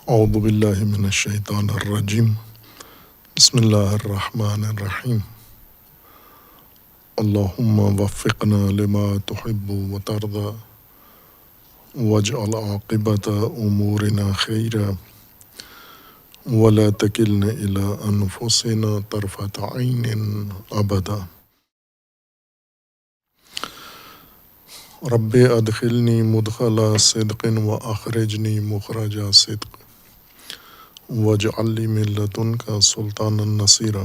اعوذ باللہ من الشیطان الرجیم بسم اللہ الرحمن الرحیم اللہم وفقنا لما تحب وترضى واجعل عاقبت امورنا خیرا ولا تکلنا الی انفسنا طرفۃ عین ابدا رب ادخلنی مدخل صدق واخرجنی مخرج صدق واجعل لی من لدنک سلطانا نصیرا۔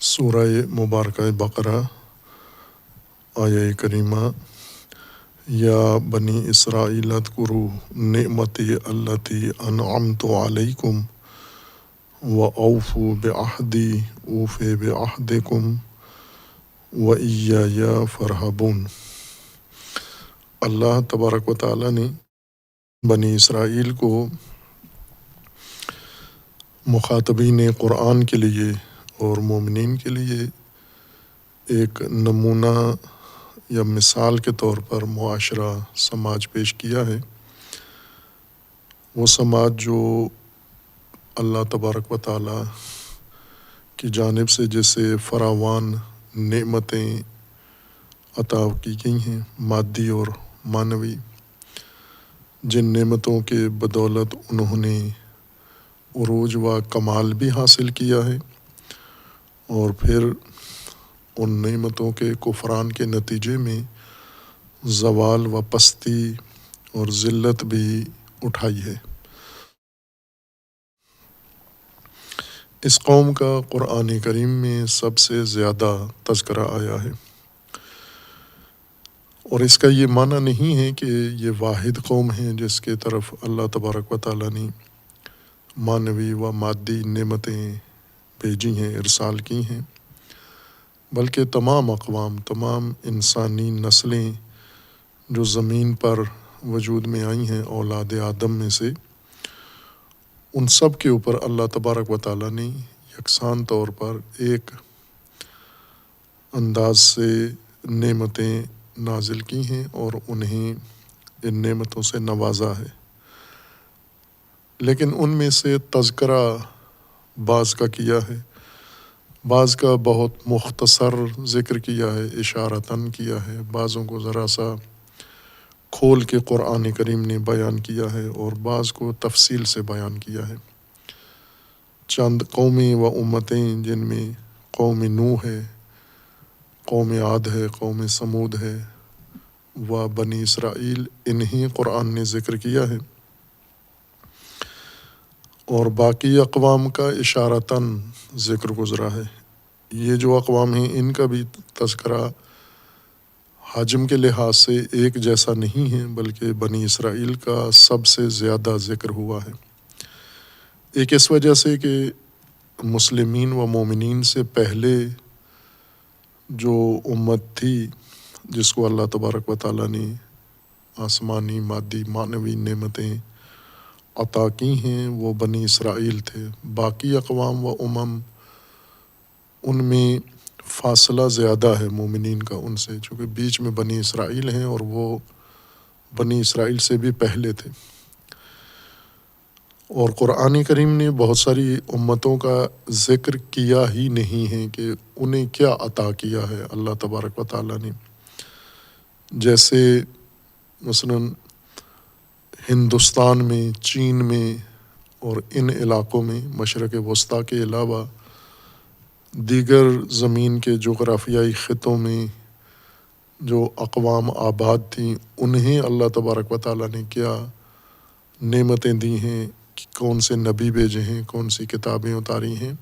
سورہ مبارکہ بقرہ آیہ کریمہ یا بنی اسرائیل اذکروا نعمتی التی انعمت علیکم واوفوا بعہدی اوف بعہدکم وإیایا فارہبون۔ اللہ تبارک و تعالیٰ نے بنی اسرائیل کو مخاطبین قرآن کے لیے اور مومنین کے لیے ایک نمونہ یا مثال کے طور پر معاشرہ سماج پیش کیا ہے۔ وہ سماج جو اللہ تبارک و تعالیٰ کی جانب سے جسے فراوان نعمتیں عطا کی گئی ہیں، مادی اور معنوی، جن نعمتوں کے بدولت انہوں نے عروج و کمال بھی حاصل کیا ہے، اور پھر ان نعمتوں کے کفران کے نتیجے میں زوال و پستی اور ذلت بھی اٹھائی ہے۔ اس قوم کا قرآن کریم میں سب سے زیادہ تذکرہ آیا ہے، اور اس کا یہ معنی نہیں ہے کہ یہ واحد قوم ہے جس کے طرف اللہ تبارک و تعالیٰ نے معنوی و مادی نعمتیں بھیجی ہیں، ارسال کی ہیں، بلکہ تمام اقوام، تمام انسانی نسلیں جو زمین پر وجود میں آئی ہیں اولاد آدم میں سے، ان سب کے اوپر اللہ تبارک و تعالیٰ نے یکساں طور پر ایک انداز سے نعمتیں نازل کی ہیں اور انہیں ان نعمتوں سے نوازا ہے، لیکن ان میں سے تذکرہ بعض کا کیا ہے، بعض کا بہت مختصر ذکر کیا ہے، اشارتاً کیا ہے، بعضوں کو ذرا سا کھول کے قرآن کریم نے بیان کیا ہے، اور بعض کو تفصیل سے بیان کیا ہے۔ چند قومیں و امتیں جن میں قوم نوح ہے، قوم عاد ہے، قوم سمود ہے و بنی اسرائیل، انہیں قرآن نے ذکر کیا ہے، اور باقی اقوام کا اشارتاً ذکر گزرا ہے۔ یہ جو اقوام ہیں ان کا بھی تذکرہ حجم کے لحاظ سے ایک جیسا نہیں ہے، بلکہ بنی اسرائیل کا سب سے زیادہ ذکر ہوا ہے۔ ایک اس وجہ سے کہ مسلمین و مومنین سے پہلے جو امت تھی جس کو اللہ تبارک و تعالیٰ نے آسمانی، مادی، معنوی نعمتیں عطا کی ہیں، وہ بنی اسرائیل تھے۔ باقی اقوام و امم ان میں فاصلہ زیادہ ہے مومنین کا ان سے، چونکہ بیچ میں بنی اسرائیل ہیں اور وہ بنی اسرائیل سے بھی پہلے تھے۔ اور قرآن کریم نے بہت ساری امتوں کا ذکر کیا ہی نہیں ہے کہ انہیں کیا عطا کیا ہے اللہ تبارک و تعالیٰ نے۔ جیسے مثلاً ہندوستان میں، چین میں اور ان علاقوں میں، مشرق وسطیٰ کے علاوہ دیگر زمین کے جغرافیائی خطوں میں جو اقوام آباد تھیں، انہیں اللہ تبارک و تعالیٰ نے کیا نعمتیں دی ہیں، کون سے نبی بھیجے ہیں، کون سی کتابیں اتاری ہیں،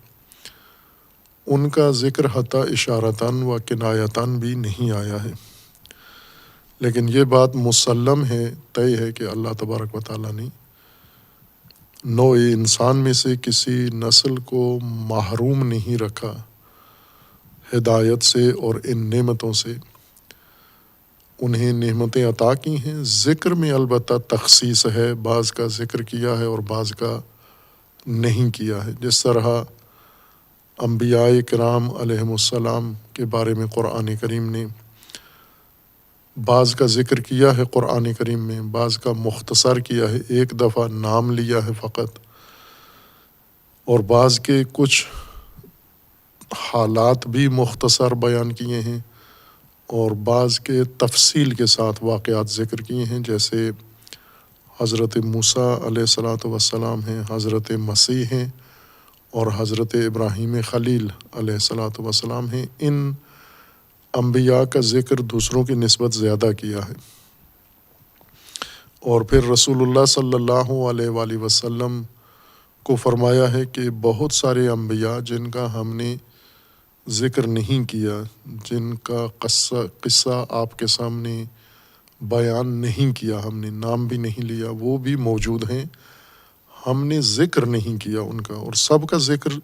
ان کا ذکر حتیٰ اشارتاً و کنایتاً بھی نہیں آیا ہے۔ لیکن یہ بات مسلم ہے، طے ہے کہ اللہ تبارک و تعالیٰ نے نوع انسان میں سے کسی نسل کو محروم نہیں رکھا ہدایت سے اور ان نعمتوں سے، انہیں نعمتیں عطا کی ہیں۔ ذکر میں البتہ تخصیص ہے، بعض کا ذکر کیا ہے اور بعض کا نہیں کیا ہے۔ جس طرح انبیاء کرام علیہم السلام کے بارے میں قرآن کریم نے بعض کا ذکر کیا ہے قرآن کریم میں، بعض کا مختصر کیا ہے، ایک دفعہ نام لیا ہے فقط، اور بعض کے کچھ حالات بھی مختصر بیان کیے ہیں، اور بعض کے تفصیل کے ساتھ واقعات ذکر کیے ہیں، جیسے حضرت موسیٰ علیہ الصلاۃ والسلام ہیں، حضرت مسیح ہیں، اور حضرت ابراہیم خلیل علیہ الصلاۃ والسلام ہیں۔ ان انبیاء کا ذکر دوسروں کی نسبت زیادہ کیا ہے، اور پھر رسول اللہ صلی اللہ علیہ وآلہ وسلم کو فرمایا ہے کہ بہت سارے انبیاء جن کا ہم نے ذکر نہیں کیا، جن کا قصہ آپ کے سامنے بیان نہیں کیا، ہم نے نام بھی نہیں لیا، وہ بھی موجود ہیں، ہم نے ذکر نہیں کیا ان کا، اور سب کا ذکر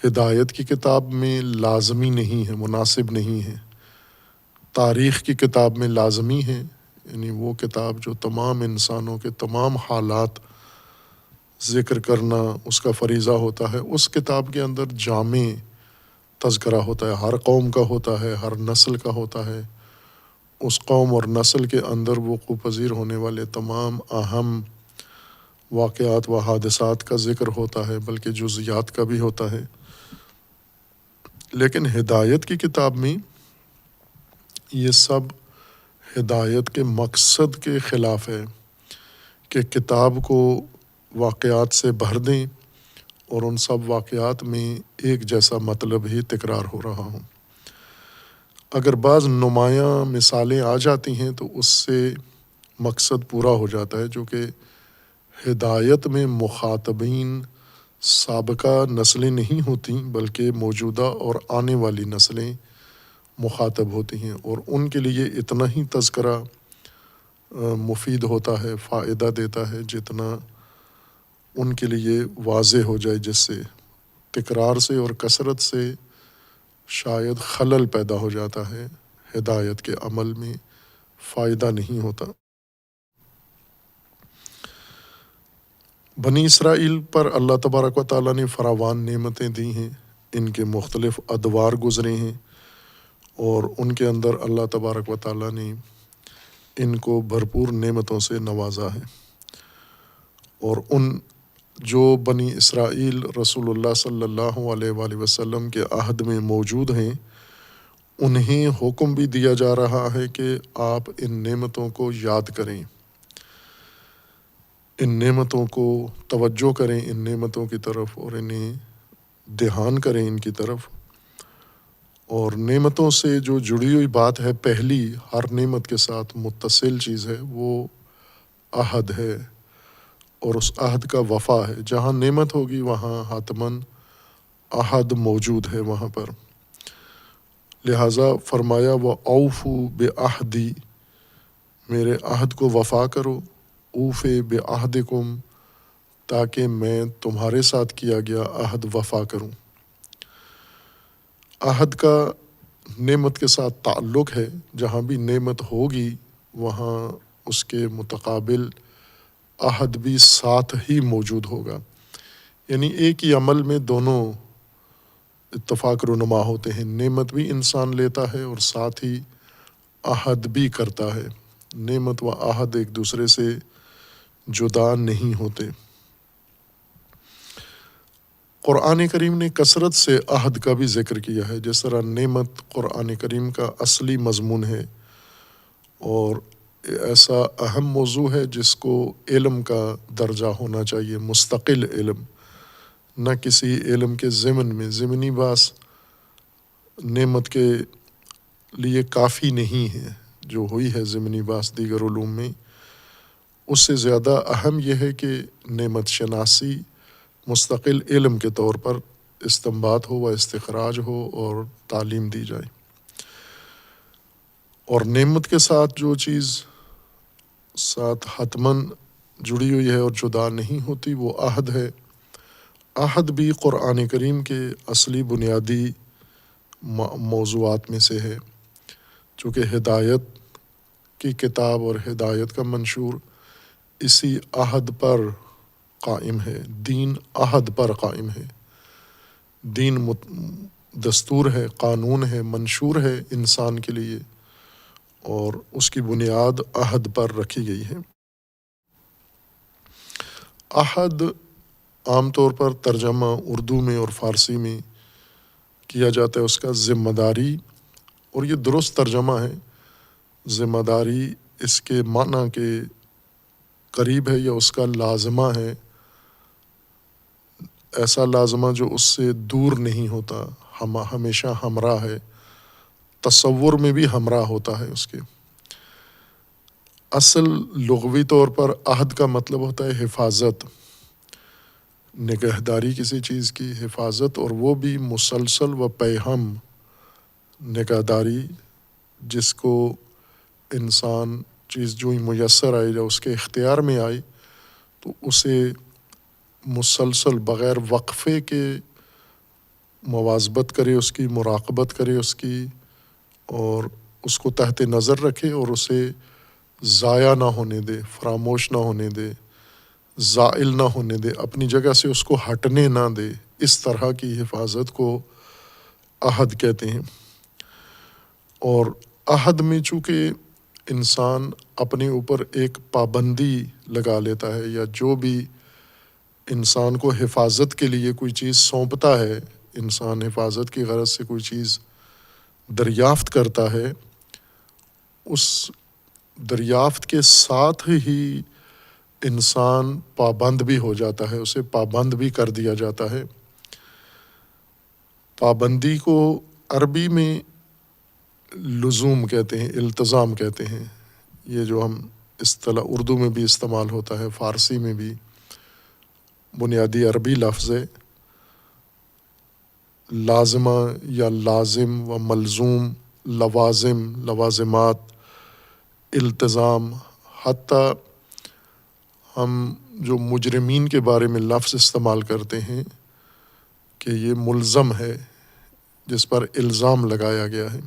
ہدایت کی کتاب میں لازمی نہیں ہے، مناسب نہیں ہے، تاریخ کی کتاب میں لازمی ہے، یعنی وہ کتاب جو تمام انسانوں کے تمام حالات ذکر کرنا اس کا فریضہ ہوتا ہے، اس کتاب کے اندر جامع تذکرہ ہوتا ہے، ہر قوم کا ہوتا ہے، ہر نسل کا ہوتا ہے، اس قوم اور نسل کے اندر وقوع پذیر ہونے والے تمام اہم واقعات و حادثات کا ذکر ہوتا ہے، بلکہ جزیات کا بھی ہوتا ہے۔ لیکن ہدایت کی کتاب میں یہ سب ہدایت کے مقصد کے خلاف ہے کہ کتاب کو واقعات سے بھر دیں اور ان سب واقعات میں ایک جیسا مطلب ہی تکرار ہو رہا ہوں۔ اگر بعض نمایاں مثالیں آ جاتی ہیں تو اس سے مقصد پورا ہو جاتا ہے، جو کہ ہدایت میں مخاطبین سابقہ نسلیں نہیں ہوتیں بلکہ موجودہ اور آنے والی نسلیں مخاطب ہوتی ہیں، اور ان کے لیے اتنا ہی تذکرہ مفید ہوتا ہے، فائدہ دیتا ہے، جتنا ان کے لیے واضح ہو جائے، جس سے تکرار سے اور کثرت سے شاید خلل پیدا ہو جاتا ہے، ہدایت کے عمل میں فائدہ نہیں ہوتا۔ بنی اسرائیل پر اللہ تبارک و تعالیٰ نے فراوان نعمتیں دی ہیں، ان کے مختلف ادوار گزرے ہیں، اور ان کے اندر اللہ تبارک و تعالیٰ نے ان کو بھرپور نعمتوں سے نوازا ہے، اور ان جو بنی اسرائیل رسول اللہ صلی اللہ علیہ وآلہ وسلم کے عہد میں موجود ہیں، انہیں حکم بھی دیا جا رہا ہے کہ آپ ان نعمتوں کو یاد کریں، ان نعمتوں کو توجہ کریں، ان نعمتوں کی طرف، اور انہیں دھیان کریں ان کی طرف۔ اور نعمتوں سے جو جڑی ہوئی بات ہے، پہلی ہر نعمت کے ساتھ متصل چیز ہے، وہ عہد ہے، اور اس عہد کا وفا ہے۔ جہاں نعمت ہوگی وہاں حتماً عہد موجود ہے وہاں پر، لہٰذا فرمایا وَأَوْفُوا بِعَہْدِی، میرے عہد کو وفا کرو، اوف بعہدکم، تاکہ میں تمہارے ساتھ کیا گیا عہد وفا کروں۔ عہد کا نعمت کے ساتھ تعلق ہے، جہاں بھی نعمت ہوگی وہاں اس کے متقابل عہد بھی ساتھ ہی موجود ہوگا، یعنی ایک ہی عمل میں دونوں اتفاق رونما ہوتے ہیں، نعمت بھی انسان لیتا ہے اور ساتھ ہی عہد بھی کرتا ہے، نعمت و عہد ایک دوسرے سے جدا نہیں ہوتے۔ قرآن کریم نے کثرت سے عہد کا بھی ذکر کیا ہے، جس طرح نعمت قرآن کریم کا اصلی مضمون ہے، اور ایسا اہم موضوع ہے جس کو علم کا درجہ ہونا چاہیے، مستقل علم، نہ کسی علم کے ضمن میں، ضمنی باس نعمت کے لیے کافی نہیں ہے، جو ہوئی ہے ضمنی باس دیگر علوم میں، اس سے زیادہ اہم یہ ہے کہ نعمت شناسی مستقل علم کے طور پر استنباط ہو و استخراج ہو اور تعلیم دی جائے۔ اور نعمت کے ساتھ جو چیز ساتھ حتماً جڑی ہوئی ہے اور جدا نہیں ہوتی، وہ عہد ہے۔ عہد بھی قرآن کریم کے اصلی بنیادی موضوعات میں سے ہے، چونکہ ہدایت کی کتاب اور ہدایت کا منشور اسی عہد پر قائم ہے، دین عہد پر قائم ہے، دین دستور ہے، قانون ہے، منشور ہے انسان کے لیے، اور اس کی بنیاد عہد پر رکھی گئی ہے۔ عہد عام طور پر ترجمہ اردو میں اور فارسی میں کیا جاتا ہے اس کا ذمہ داری، اور یہ درست ترجمہ ہے۔ ذمہ داری اس کے معنی کے قریب ہے یا اس کا لازمہ ہے، ایسا لازمہ جو اس سے دور نہیں ہوتا، ہمیشہ ہمراہ ہے، تصور میں بھی ہمراہ ہوتا ہے اس کے۔ اصل لغوی طور پر عہد کا مطلب ہوتا ہے حفاظت، نگہداری کسی چیز کی حفاظت، اور وہ بھی مسلسل و پیہم نگہداری، جس کو انسان چیز جو ہی میسر آئی یا اس کے اختیار میں آئی تو اسے مسلسل بغیر وقفے کے مواظبت کرے، اس کی مراقبت کرے اس کی، اور اس کو تحت نظر رکھے اور اسے ضائع نہ ہونے دے، فراموش نہ ہونے دے، زائل نہ ہونے دے، اپنی جگہ سے اس کو ہٹنے نہ دے۔ اس طرح کی حفاظت کو عہد کہتے ہیں۔ اور عہد میں چونکہ انسان اپنے اوپر ایک پابندی لگا لیتا ہے، یا جو بھی انسان کو حفاظت کے لیے کوئی چیز سونپتا ہے، انسان حفاظت کی غرض سے کوئی چیز دریافت کرتا ہے، اس دریافت کے ساتھ ہی انسان پابند بھی ہو جاتا ہے، اسے پابند بھی کر دیا جاتا ہے۔ پابندی کو عربی میں لزوم کہتے ہیں، التزام کہتے ہیں، یہ جو ہم اصطلاح اردو میں بھی استعمال ہوتا ہے، فارسی میں بھی بنیادی عربی لفظ ہے۔ لازمہ یا لازم و ملزوم، لوازم، لوازمات، التزام، حتیٰ ہم جو مجرمین کے بارے میں لفظ استعمال کرتے ہیں کہ یہ ملزم ہے، جس پر الزام لگایا گیا ہے،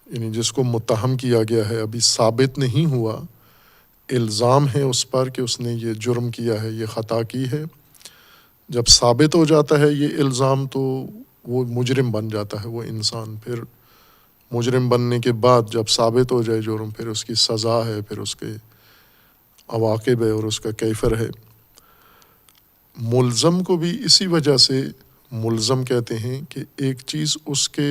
یعنی جس کو متہم کیا گیا ہے، ابھی ثابت نہیں ہوا، الزام ہے اس پر کہ اس نے یہ جرم کیا ہے، یہ خطا کی ہے۔ جب ثابت ہو جاتا ہے یہ الزام تو وہ مجرم بن جاتا ہے وہ انسان۔ پھر مجرم بننے کے بعد جب ثابت ہو جائے جرم، پھر اس کی سزا ہے، پھر اس کے عواقب ہے اور اس کا کیفر ہے۔ ملزم کو بھی اسی وجہ سے ملزم کہتے ہیں کہ ایک چیز اس کے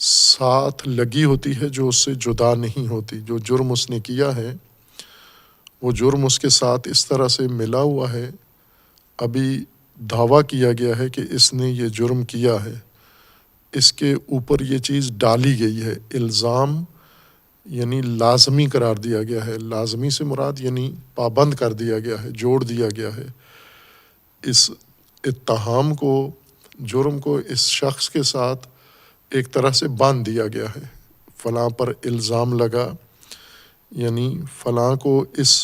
ساتھ لگی ہوتی ہے جو اس سے جدا نہیں ہوتی۔ جو جرم اس نے کیا ہے وہ جرم اس کے ساتھ اس طرح سے ملا ہوا ہے، ابھی دعویٰ کیا گیا ہے کہ اس نے یہ جرم کیا ہے، اس کے اوپر یہ چیز ڈالی گئی ہے۔ الزام یعنی لازمی قرار دیا گیا ہے، لازمی سے مراد یعنی پابند کر دیا گیا ہے، جوڑ دیا گیا ہے۔ اس اتہام کو، جرم کو اس شخص کے ساتھ ایک طرح سے باندھ دیا گیا ہے۔ فلاں پر الزام لگا، یعنی فلاں کو اس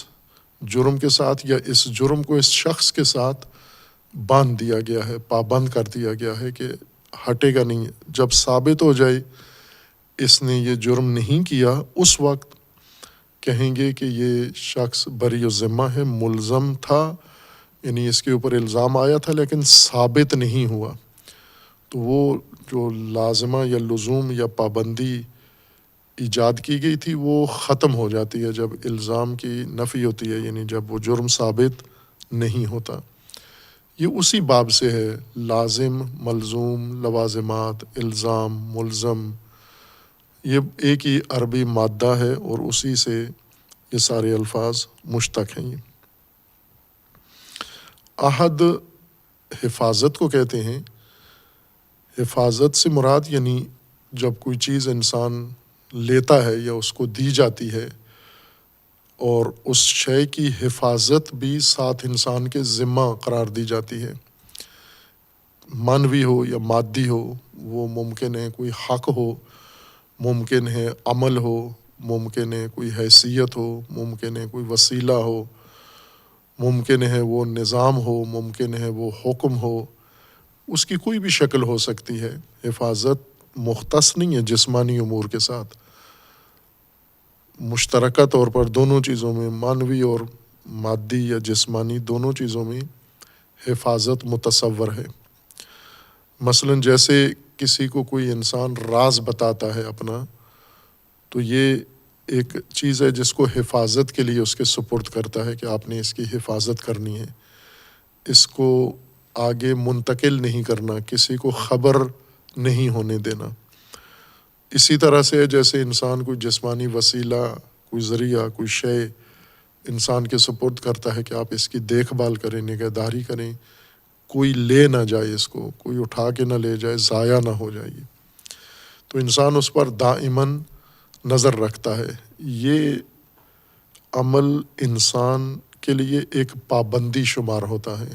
جرم کے ساتھ یا اس جرم کو اس شخص کے ساتھ باندھ دیا گیا ہے، پابند کر دیا گیا ہے کہ ہٹے گا نہیں۔ جب ثابت ہو جائے اس نے یہ جرم نہیں کیا، اس وقت کہیں گے کہ یہ شخص بری الذمہ ہے، ملزم تھا، یعنی اس کے اوپر الزام آیا تھا لیکن ثابت نہیں ہوا، تو وہ جو لازمہ یا لزوم یا پابندی ایجاد کی گئی تھی وہ ختم ہو جاتی ہے جب الزام کی نفی ہوتی ہے، یعنی جب وہ جرم ثابت نہیں ہوتا۔ یہ اسی باب سے ہے، لازم، ملزوم، لوازمات، الزام، ملزم، یہ ایک ہی عربی مادہ ہے اور اسی سے یہ سارے الفاظ مشتق ہیں۔ عہد حفاظت کو کہتے ہیں۔ حفاظت سے مراد یعنی جب کوئی چیز انسان لیتا ہے یا اس کو دی جاتی ہے اور اس شے کی حفاظت بھی ساتھ انسان کے ذمہ قرار دی جاتی ہے، معنوی ہو یا مادی ہو، وہ ممکن ہے کوئی حق ہو، ممکن ہے عمل ہو، ممکن ہے کوئی حیثیت ہو، ممکن ہے کوئی وسیلہ ہو، ممکن ہے وہ نظام ہو، ممکن ہے وہ حکم ہو، اس کی کوئی بھی شکل ہو سکتی ہے۔ حفاظت مختص نہیں ہے جسمانی امور کے ساتھ، مشترکہ طور پر دونوں چیزوں میں، معنوی اور مادی یا جسمانی دونوں چیزوں میں حفاظت متصور ہے۔ مثلاً جیسے کسی کو کوئی انسان راز بتاتا ہے اپنا، تو یہ ایک چیز ہے جس کو حفاظت کے لیے اس کے سپرد کرتا ہے کہ آپ نے اس کی حفاظت کرنی ہے، اس کو آگے منتقل نہیں کرنا، کسی کو خبر نہیں ہونے دینا۔ اسی طرح سے جیسے انسان کوئی جسمانی وسیلہ، کوئی ذریعہ، کوئی شے انسان کے سپرد کرتا ہے کہ آپ اس کی دیکھ بھال کریں، نگہداری کریں، کوئی لے نہ جائے، اس کو کوئی اٹھا کے نہ لے جائے، ضائع نہ ہو جائے، تو انسان اس پر دائماً نظر رکھتا ہے۔ یہ عمل انسان کے لیے ایک پابندی شمار ہوتا ہے۔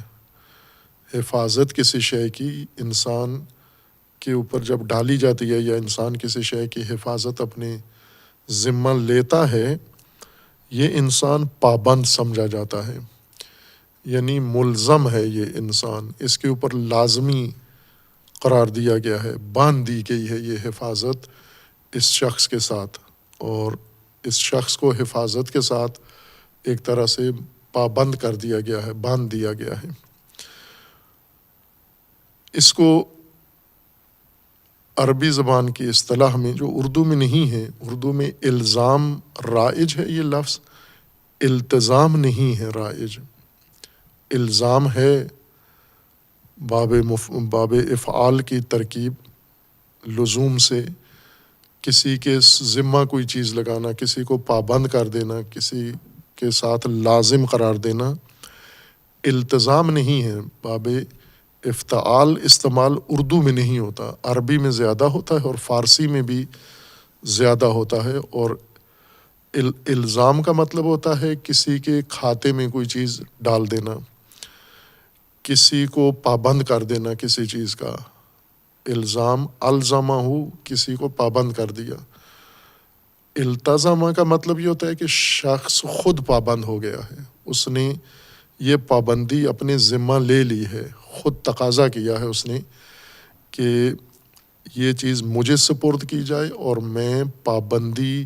حفاظت کسی شے کی انسان کے اوپر جب ڈالی جاتی ہے، یا انسان کسی شے کی حفاظت اپنے ذمہ لیتا ہے، یہ انسان پابند سمجھا جاتا ہے، یعنی ملزم ہے یہ انسان، اس کے اوپر لازمی قرار دیا گیا ہے، باندھ دی گئی ہے یہ حفاظت اس شخص کے ساتھ، اور اس شخص کو حفاظت کے ساتھ ایک طرح سے پابند کر دیا گیا ہے، باندھ دیا گیا ہے۔ اس کو عربی زبان کی اصطلاح میں، جو اردو میں نہیں ہے، اردو میں الزام رائج ہے یہ لفظ، التزام نہیں ہے رائج۔ الزام ہے باب افعال کی ترکیب، لزوم سے کسی کے ذمہ کوئی چیز لگانا، کسی کو پابند کر دینا، کسی کے ساتھ لازم قرار دینا۔ التزام نہیں ہے، باب افتعال استعمال اردو میں نہیں ہوتا، عربی میں زیادہ ہوتا ہے اور فارسی میں بھی زیادہ ہوتا ہے۔ اور الزام کا مطلب ہوتا ہے کسی کے کھاتے میں کوئی چیز ڈال دینا، کسی کو پابند کر دینا کسی چیز کا۔ الزام الزامہ ہو، کسی کو پابند کر دیا۔ التزامہ کا مطلب یہ ہوتا ہے کہ شخص خود پابند ہو گیا ہے، اس نے یہ پابندی اپنے ذمہ لے لی ہے، خود تقاضا کیا ہے اس نے کہ یہ چیز مجھے سپرد کی جائے، اور میں پابندی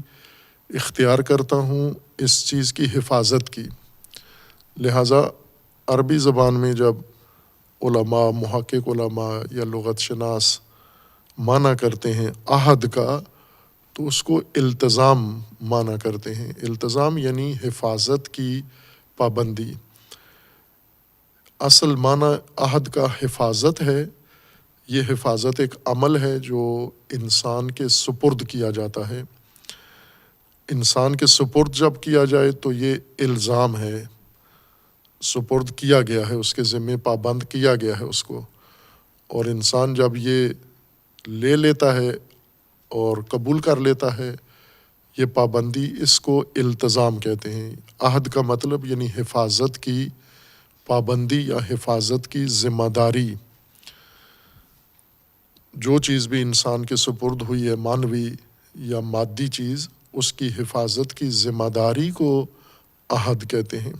اختیار کرتا ہوں اس چیز کی حفاظت کی۔ لہٰذا عربی زبان میں جب علماء، محقق علماء یا لغت شناس معنی کرتے ہیں عہد کا، تو اس کو التزام معنی کرتے ہیں۔ التزام یعنی حفاظت کی پابندی۔ اصل معنی عہد کا حفاظت ہے۔ یہ حفاظت ایک عمل ہے جو انسان کے سپرد کیا جاتا ہے۔ انسان کے سپرد جب کیا جائے تو یہ الزام ہے، سپرد کیا گیا ہے، اس کے ذمہ پابند کیا گیا ہے اس کو، اور انسان جب یہ لے لیتا ہے اور قبول کر لیتا ہے یہ پابندی، اس کو التزام کہتے ہیں۔ عہد کا مطلب یعنی حفاظت کی پابندی یا حفاظت کی ذمہ داری۔ جو چیز بھی انسان کے سپرد ہوئی ہے، معنوی یا مادی چیز، اس کی حفاظت کی ذمہ داری کو عہد کہتے ہیں،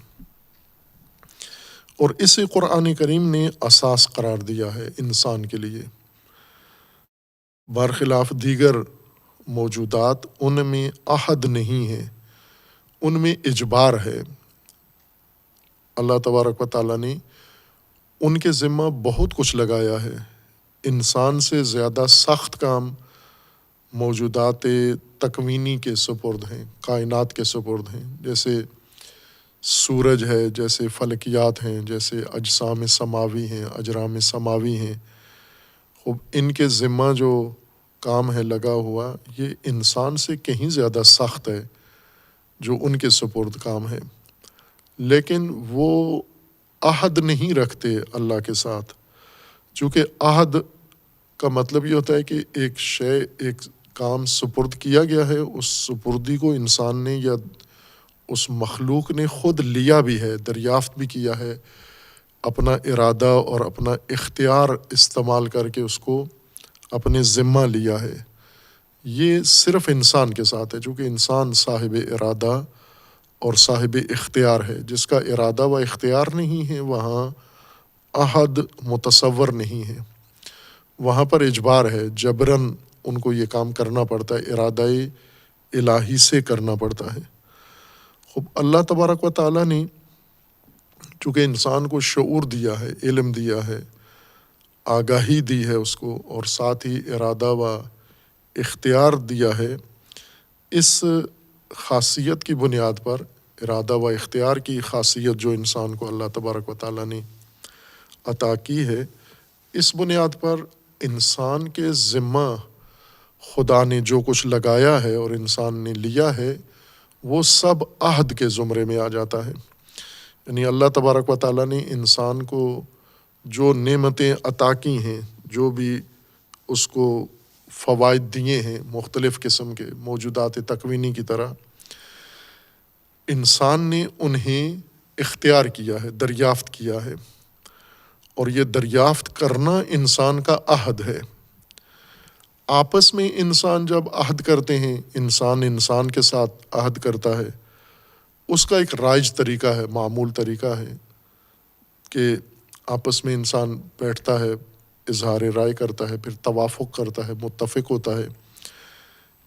اور اسے قرآن کریم نے اساس قرار دیا ہے انسان کے لیے۔ برخلاف دیگر موجودات، ان میں عہد نہیں ہے، ان میں اجبار ہے۔ اللہ تبارک و تعالیٰ نے ان کے ذمہ بہت کچھ لگایا ہے۔ انسان سے زیادہ سخت کام موجودات تکوینی کے سپرد ہیں، کائنات کے سپرد ہیں، جیسے سورج ہے، جیسے فلکیات ہیں، جیسے اجسام سماوی ہیں، اجرام سماوی ہیں۔ خوب ان کے ذمہ جو کام ہے لگا ہوا، یہ انسان سے کہیں زیادہ سخت ہے جو ان کے سپرد کام ہے، لیکن وہ عہد نہیں رکھتے اللہ کے ساتھ۔ چونکہ عہد کا مطلب یہ ہوتا ہے کہ ایک شے، ایک کام سپرد کیا گیا ہے، اس سپردی کو انسان نے یا اس مخلوق نے خود لیا بھی ہے، دریافت بھی کیا ہے، اپنا ارادہ اور اپنا اختیار استعمال کر کے اس کو اپنے ذمہ لیا ہے۔ یہ صرف انسان کے ساتھ ہے، چونکہ انسان صاحب ارادہ اور صاحب اختیار ہے۔ جس کا ارادہ و اختیار نہیں ہے، وہاں عہد متصور نہیں ہے، وہاں پر اجبار ہے، جبراً ان کو یہ کام کرنا پڑتا ہے، ارادہ الہی سے کرنا پڑتا ہے۔ خوب اللہ تبارک و تعالیٰ نے چونکہ انسان کو شعور دیا ہے، علم دیا ہے، آگاہی دی ہے اس کو، اور ساتھ ہی ارادہ و اختیار دیا ہے، اس خاصیت کی بنیاد پر، ارادہ و اختیار کی خاصیت جو انسان کو اللہ تبارک و تعالیٰ نے عطا کی ہے، اس بنیاد پر انسان کے ذمہ خدا نے جو کچھ لگایا ہے اور انسان نے لیا ہے وہ سب عہد کے زمرے میں آ جاتا ہے۔ یعنی اللہ تبارک و تعالیٰ نے انسان کو جو نعمتیں عطا کی ہیں، جو بھی اس کو فوائد دیے ہیں مختلف قسم کے موجودات تکوینی کی طرح، انسان نے انہیں اختیار کیا ہے، دریافت کیا ہے، اور یہ دریافت کرنا انسان کا عہد ہے۔ آپس میں انسان جب عہد کرتے ہیں، انسان کے ساتھ عہد کرتا ہے، اس کا ایک رائج طریقہ ہے، معمول طریقہ ہے کہ آپس میں انسان بیٹھتا ہے، اظہار رائے کرتا ہے، پھر توافق کرتا ہے، متفق ہوتا ہے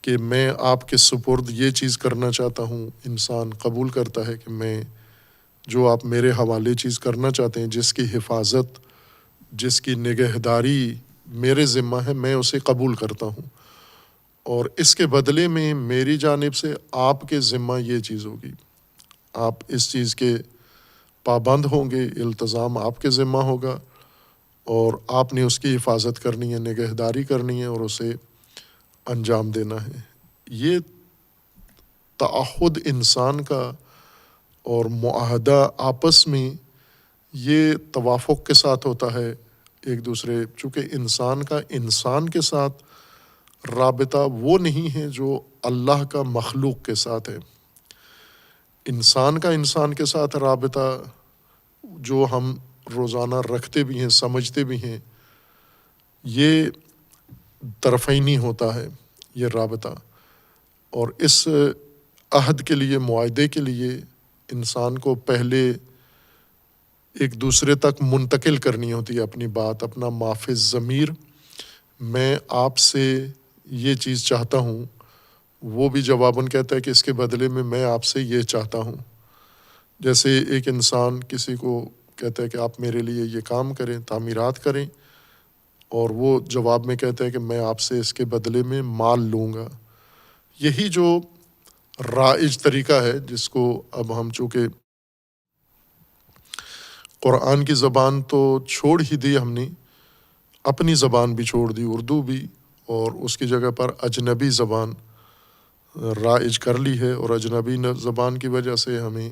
کہ میں آپ کے سپرد یہ چیز کرنا چاہتا ہوں۔ انسان قبول کرتا ہے کہ میں جو آپ میرے حوالے چیز کرنا چاہتے ہیں، جس کی حفاظت، جس کی نگہداری میرے ذمہ ہے، میں اسے قبول کرتا ہوں، اور اس کے بدلے میں میری جانب سے آپ کے ذمہ یہ چیز ہوگی، آپ اس چیز کے پابند ہوں گے، التزام آپ کے ذمہ ہوگا، اور آپ نے اس کی حفاظت کرنی ہے، نگہداری کرنی ہے، اور اسے انجام دینا ہے۔ یہ تعہد انسان کا اور معاہدہ آپس میں یہ توافق کے ساتھ ہوتا ہے ایک دوسرے، چونکہ انسان کے ساتھ رابطہ وہ نہیں ہے جو اللہ کا مخلوق کے ساتھ ہے۔ انسان کے ساتھ رابطہ جو ہم روزانہ رکھتے بھی ہیں، سمجھتے بھی ہیں، یہ طرفینی ہوتا ہے یہ رابطہ، اور اس عہد کے لیے، معاہدے کے لیے انسان کو پہلے ایک دوسرے تک منتقل کرنی ہوتی ہے اپنی بات، اپنا مافِ ضمیر، میں آپ سے یہ چیز چاہتا ہوں، وہ بھی جواباً کہتا ہے کہ اس کے بدلے میں آپ سے یہ چاہتا ہوں۔ جیسے ایک انسان کسی کو کہتا ہے کہ آپ میرے لیے یہ کام کریں، تعمیرات کریں، اور وہ جواب میں کہتا ہے کہ میں آپ سے اس کے بدلے میں مال لوں گا۔ یہی جو رائج طریقہ ہے، جس کو اب ہم چونکہ قرآن کی زبان تو چھوڑ ہی دی ہم نے، اپنی زبان بھی چھوڑ دی، اردو بھی، اور اس کی جگہ پر اجنبی زبان رائج کر لی ہے، اور اجنبی زبان کی وجہ سے ہمیں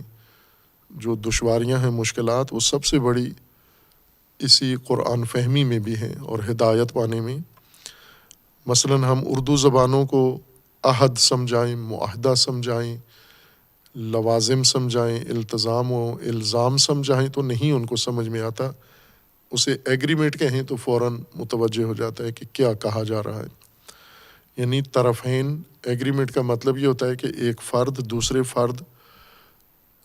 جو دشواریاں ہیں، مشکلات، وہ سب سے بڑی اسی قرآن فہمی میں بھی ہیں اور ہدایت پانے میں۔ مثلاً ہم اردو زبانوں کو عہد سمجھائیں، معاہدہ سمجھائیں، لوازم سمجھائیں، التزام و الزام سمجھائیں تو نہیں ان کو سمجھ میں آتا۔ اسے ایگریمنٹ کہیں تو فوراً متوجہ ہو جاتا ہے کہ کیا کہا جا رہا ہے۔ یعنی طرفین ایگریمنٹ کا مطلب یہ ہوتا ہے کہ ایک فرد دوسرے فرد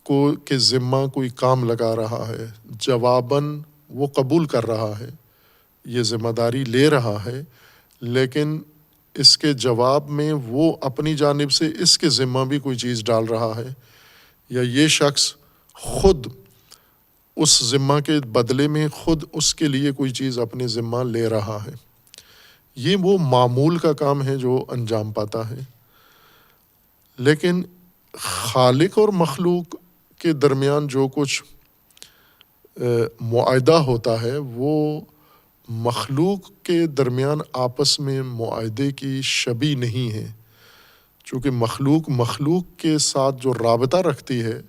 کو کے ذمہ کوئی کام لگا رہا ہے، جواباً وہ قبول کر رہا ہے، یہ ذمہ داری لے رہا ہے، لیکن اس کے جواب میں وہ اپنی جانب سے اس کے ذمہ بھی کوئی چیز ڈال رہا ہے، یا یہ شخص خود اس ذمہ کے بدلے میں خود اس کے لیے کوئی چیز اپنے ذمہ لے رہا ہے۔ یہ وہ معمول کا کام ہے جو انجام پاتا ہے۔ لیکن خالق اور مخلوق کے درمیان جو کچھ معاہدہ ہوتا ہے، وہ مخلوق کے درمیان آپس میں معاہدے کی شبیہ نہیں ہے، چونکہ مخلوق کے ساتھ جو رابطہ رکھتی ہے،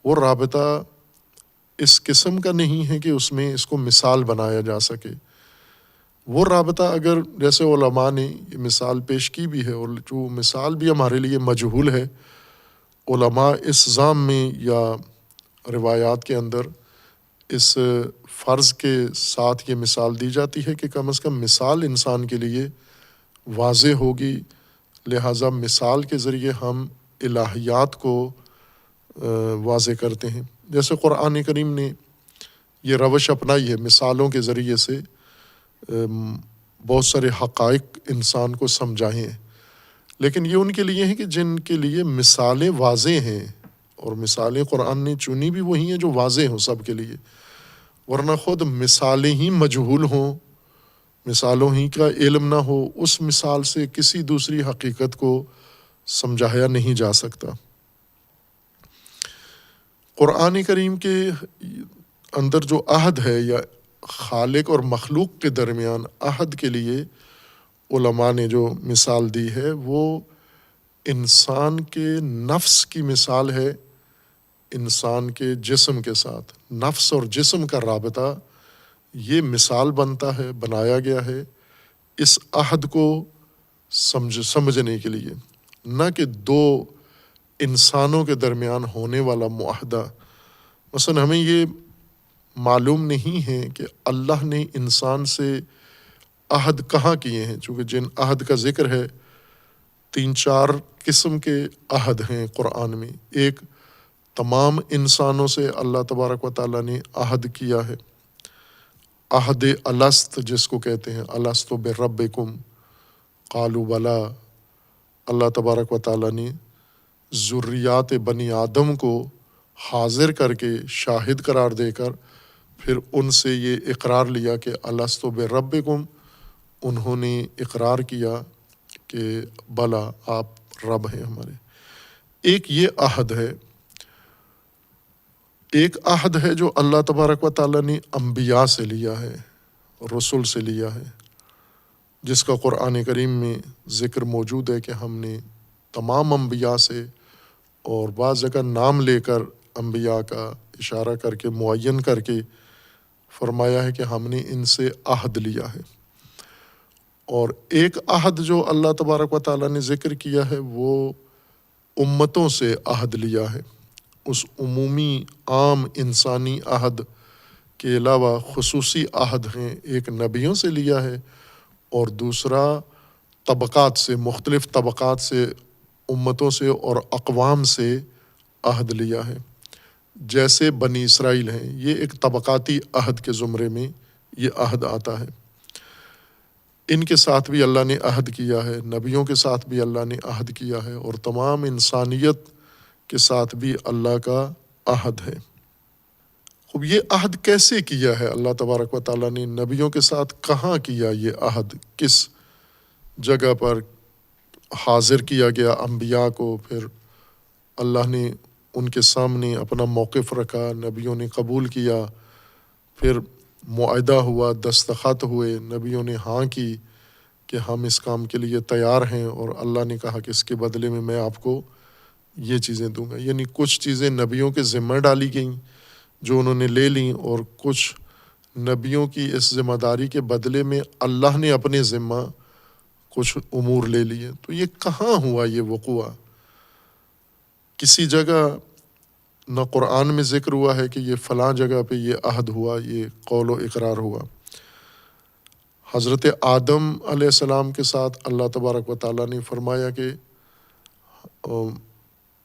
وہ رابطہ اس قسم کا نہیں ہے کہ اس میں اس کو مثال بنایا جا سکے۔ وہ رابطہ اگر جیسے علماء نے یہ مثال پیش کی بھی ہے، اور جو مثال بھی ہمارے لیے مجہول ہے، علماء اس ضام میں یا روایات کے اندر اس فرض کے ساتھ یہ مثال دی جاتی ہے کہ کم از کم مثال انسان کے لیے واضح ہوگی، لہٰذا مثال کے ذریعے ہم الہیات کو واضح کرتے ہیں۔ جیسے قرآن کریم نے یہ روش اپنائی ہے، مثالوں کے ذریعے سے بہت سارے حقائق انسان کو سمجھائیں، لیکن یہ ان کے لیے ہیں کہ جن کے لیے مثالیں واضح ہیں، اور مثالیں قرآن نے چنی بھی وہی ہیں جو واضح ہوں سب کے لیے، ورنہ خود مثالیں ہی مجہول ہوں، مثالوں ہی کا علم نہ ہو، اس مثال سے کسی دوسری حقیقت کو سمجھایا نہیں جا سکتا۔ قرآن کریم کے اندر جو عہد ہے یا خالق اور مخلوق کے درمیان عہد کے لیے علماء نے جو مثال دی ہے وہ انسان کے نفس کی مثال ہے، انسان کے جسم کے ساتھ نفس اور جسم کا رابطہ یہ مثال بنتا ہے، بنایا گیا ہے اس عہد کو سمجھنے کے لیے، نہ کہ دو انسانوں کے درمیان ہونے والا معاہدہ۔ مثلا ہمیں یہ معلوم نہیں ہے کہ اللہ نے انسان سے عہد کہاں کیے ہیں، چونکہ جن عہد کا ذکر ہے 3-4 قسم کے عہد ہیں قرآن میں۔ ایک تمام انسانوں سے اللہ تبارک و تعالیٰ نے عہد کیا ہے، عہد الست جس کو کہتے ہیں، الست بربکم قالوا بلا۔ اللہ تبارک و تعالیٰ نے ذریات بنی آدم کو حاضر کر کے شاہد قرار دے کر پھر ان سے یہ اقرار لیا کہ الست بربکم، انہوں نے اقرار کیا کہ بلا آپ رب ہیں ہمارے۔ ایک یہ عہد ہے، ایک عہد ہے جو اللہ تبارک و تعالیٰ نے انبیاء سے لیا ہے، رسول سے لیا ہے، جس کا قرآن کریم میں ذکر موجود ہے کہ ہم نے تمام انبیاء سے اور بعض جگہ نام لے کر انبیاء کا اشارہ کر کے معین کر کے فرمایا ہے کہ ہم نے ان سے عہد لیا ہے۔ اور ایک عہد جو اللہ تبارک و تعالیٰ نے ذکر کیا ہے وہ امتوں سے عہد لیا ہے۔ اس عمومی عام انسانی عہد کے علاوہ خصوصی عہد ہیں، ایک نبیوں سے لیا ہے اور دوسرا طبقات سے، مختلف طبقات سے، امتوں سے اور اقوام سے عہد لیا ہے۔ جیسے بنی اسرائیل ہیں، یہ ایک طبقاتی عہد کے زمرے میں یہ عہد آتا ہے، ان کے ساتھ بھی اللہ نے عہد کیا ہے، نبیوں کے ساتھ بھی اللہ نے عہد کیا ہے اور تمام انسانیت کے ساتھ بھی اللہ کا عہد ہے۔ اب یہ عہد کیسے کیا ہے اللہ تبارک و تعالیٰ نے، نبیوں کے ساتھ کہاں کیا یہ عہد، کس جگہ پر حاضر کیا گیا انبیاء کو، پھر اللہ نے ان کے سامنے اپنا موقف رکھا، نبیوں نے قبول کیا، پھر معاہدہ ہوا، دستخط ہوئے، نبیوں نے ہاں کی کہ ہم اس کام کے لیے تیار ہیں، اور اللہ نے کہا کہ اس کے بدلے میں آپ کو یہ چیزیں دوں گا۔ یعنی کچھ چیزیں نبیوں کے ذمہ ڈالی گئیں جو انہوں نے لے لیں، اور کچھ نبیوں کی اس ذمہ داری کے بدلے میں اللہ نے اپنے ذمہ کچھ امور لے لیے۔ تو یہ کہاں ہوا یہ وقوع؟ کسی جگہ نہ قرآن میں ذکر ہوا ہے کہ یہ فلاں جگہ پہ یہ عہد ہوا، یہ قول و اقرار ہوا۔ حضرت آدم علیہ السلام کے ساتھ اللہ تبارک و تعالیٰ نے فرمایا کہ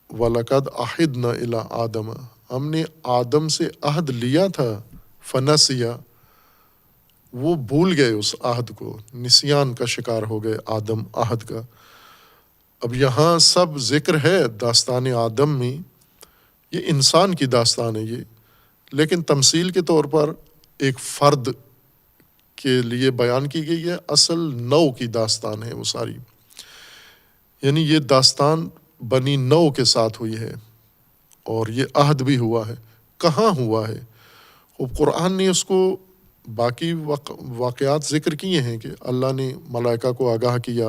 وَلَقَدْ عَهِدْنَا إِلَىٰ آدَمَ، ہم نے آدم سے عہد لیا تھا، فَنَسِیَ، وہ بھول گئے اس عہد کو، نسیان کا شکار ہو گئے آدم عہد کا۔ اب یہاں سب ذکر ہے داستان آدم میں، یہ انسان کی داستان ہے یہ، لیکن تمثیل کے طور پر ایک فرد کے لیے بیان کی گئی ہے، اصل نو کی داستان ہے وہ ساری، یعنی یہ داستان بنی نو کے ساتھ ہوئی ہے اور یہ عہد بھی ہوا ہے۔ کہاں ہوا ہے؟ اب قرآن نے اس کو باقی واقعات ذکر کیے ہیں کہ اللہ نے ملائکہ کو آگاہ کیا،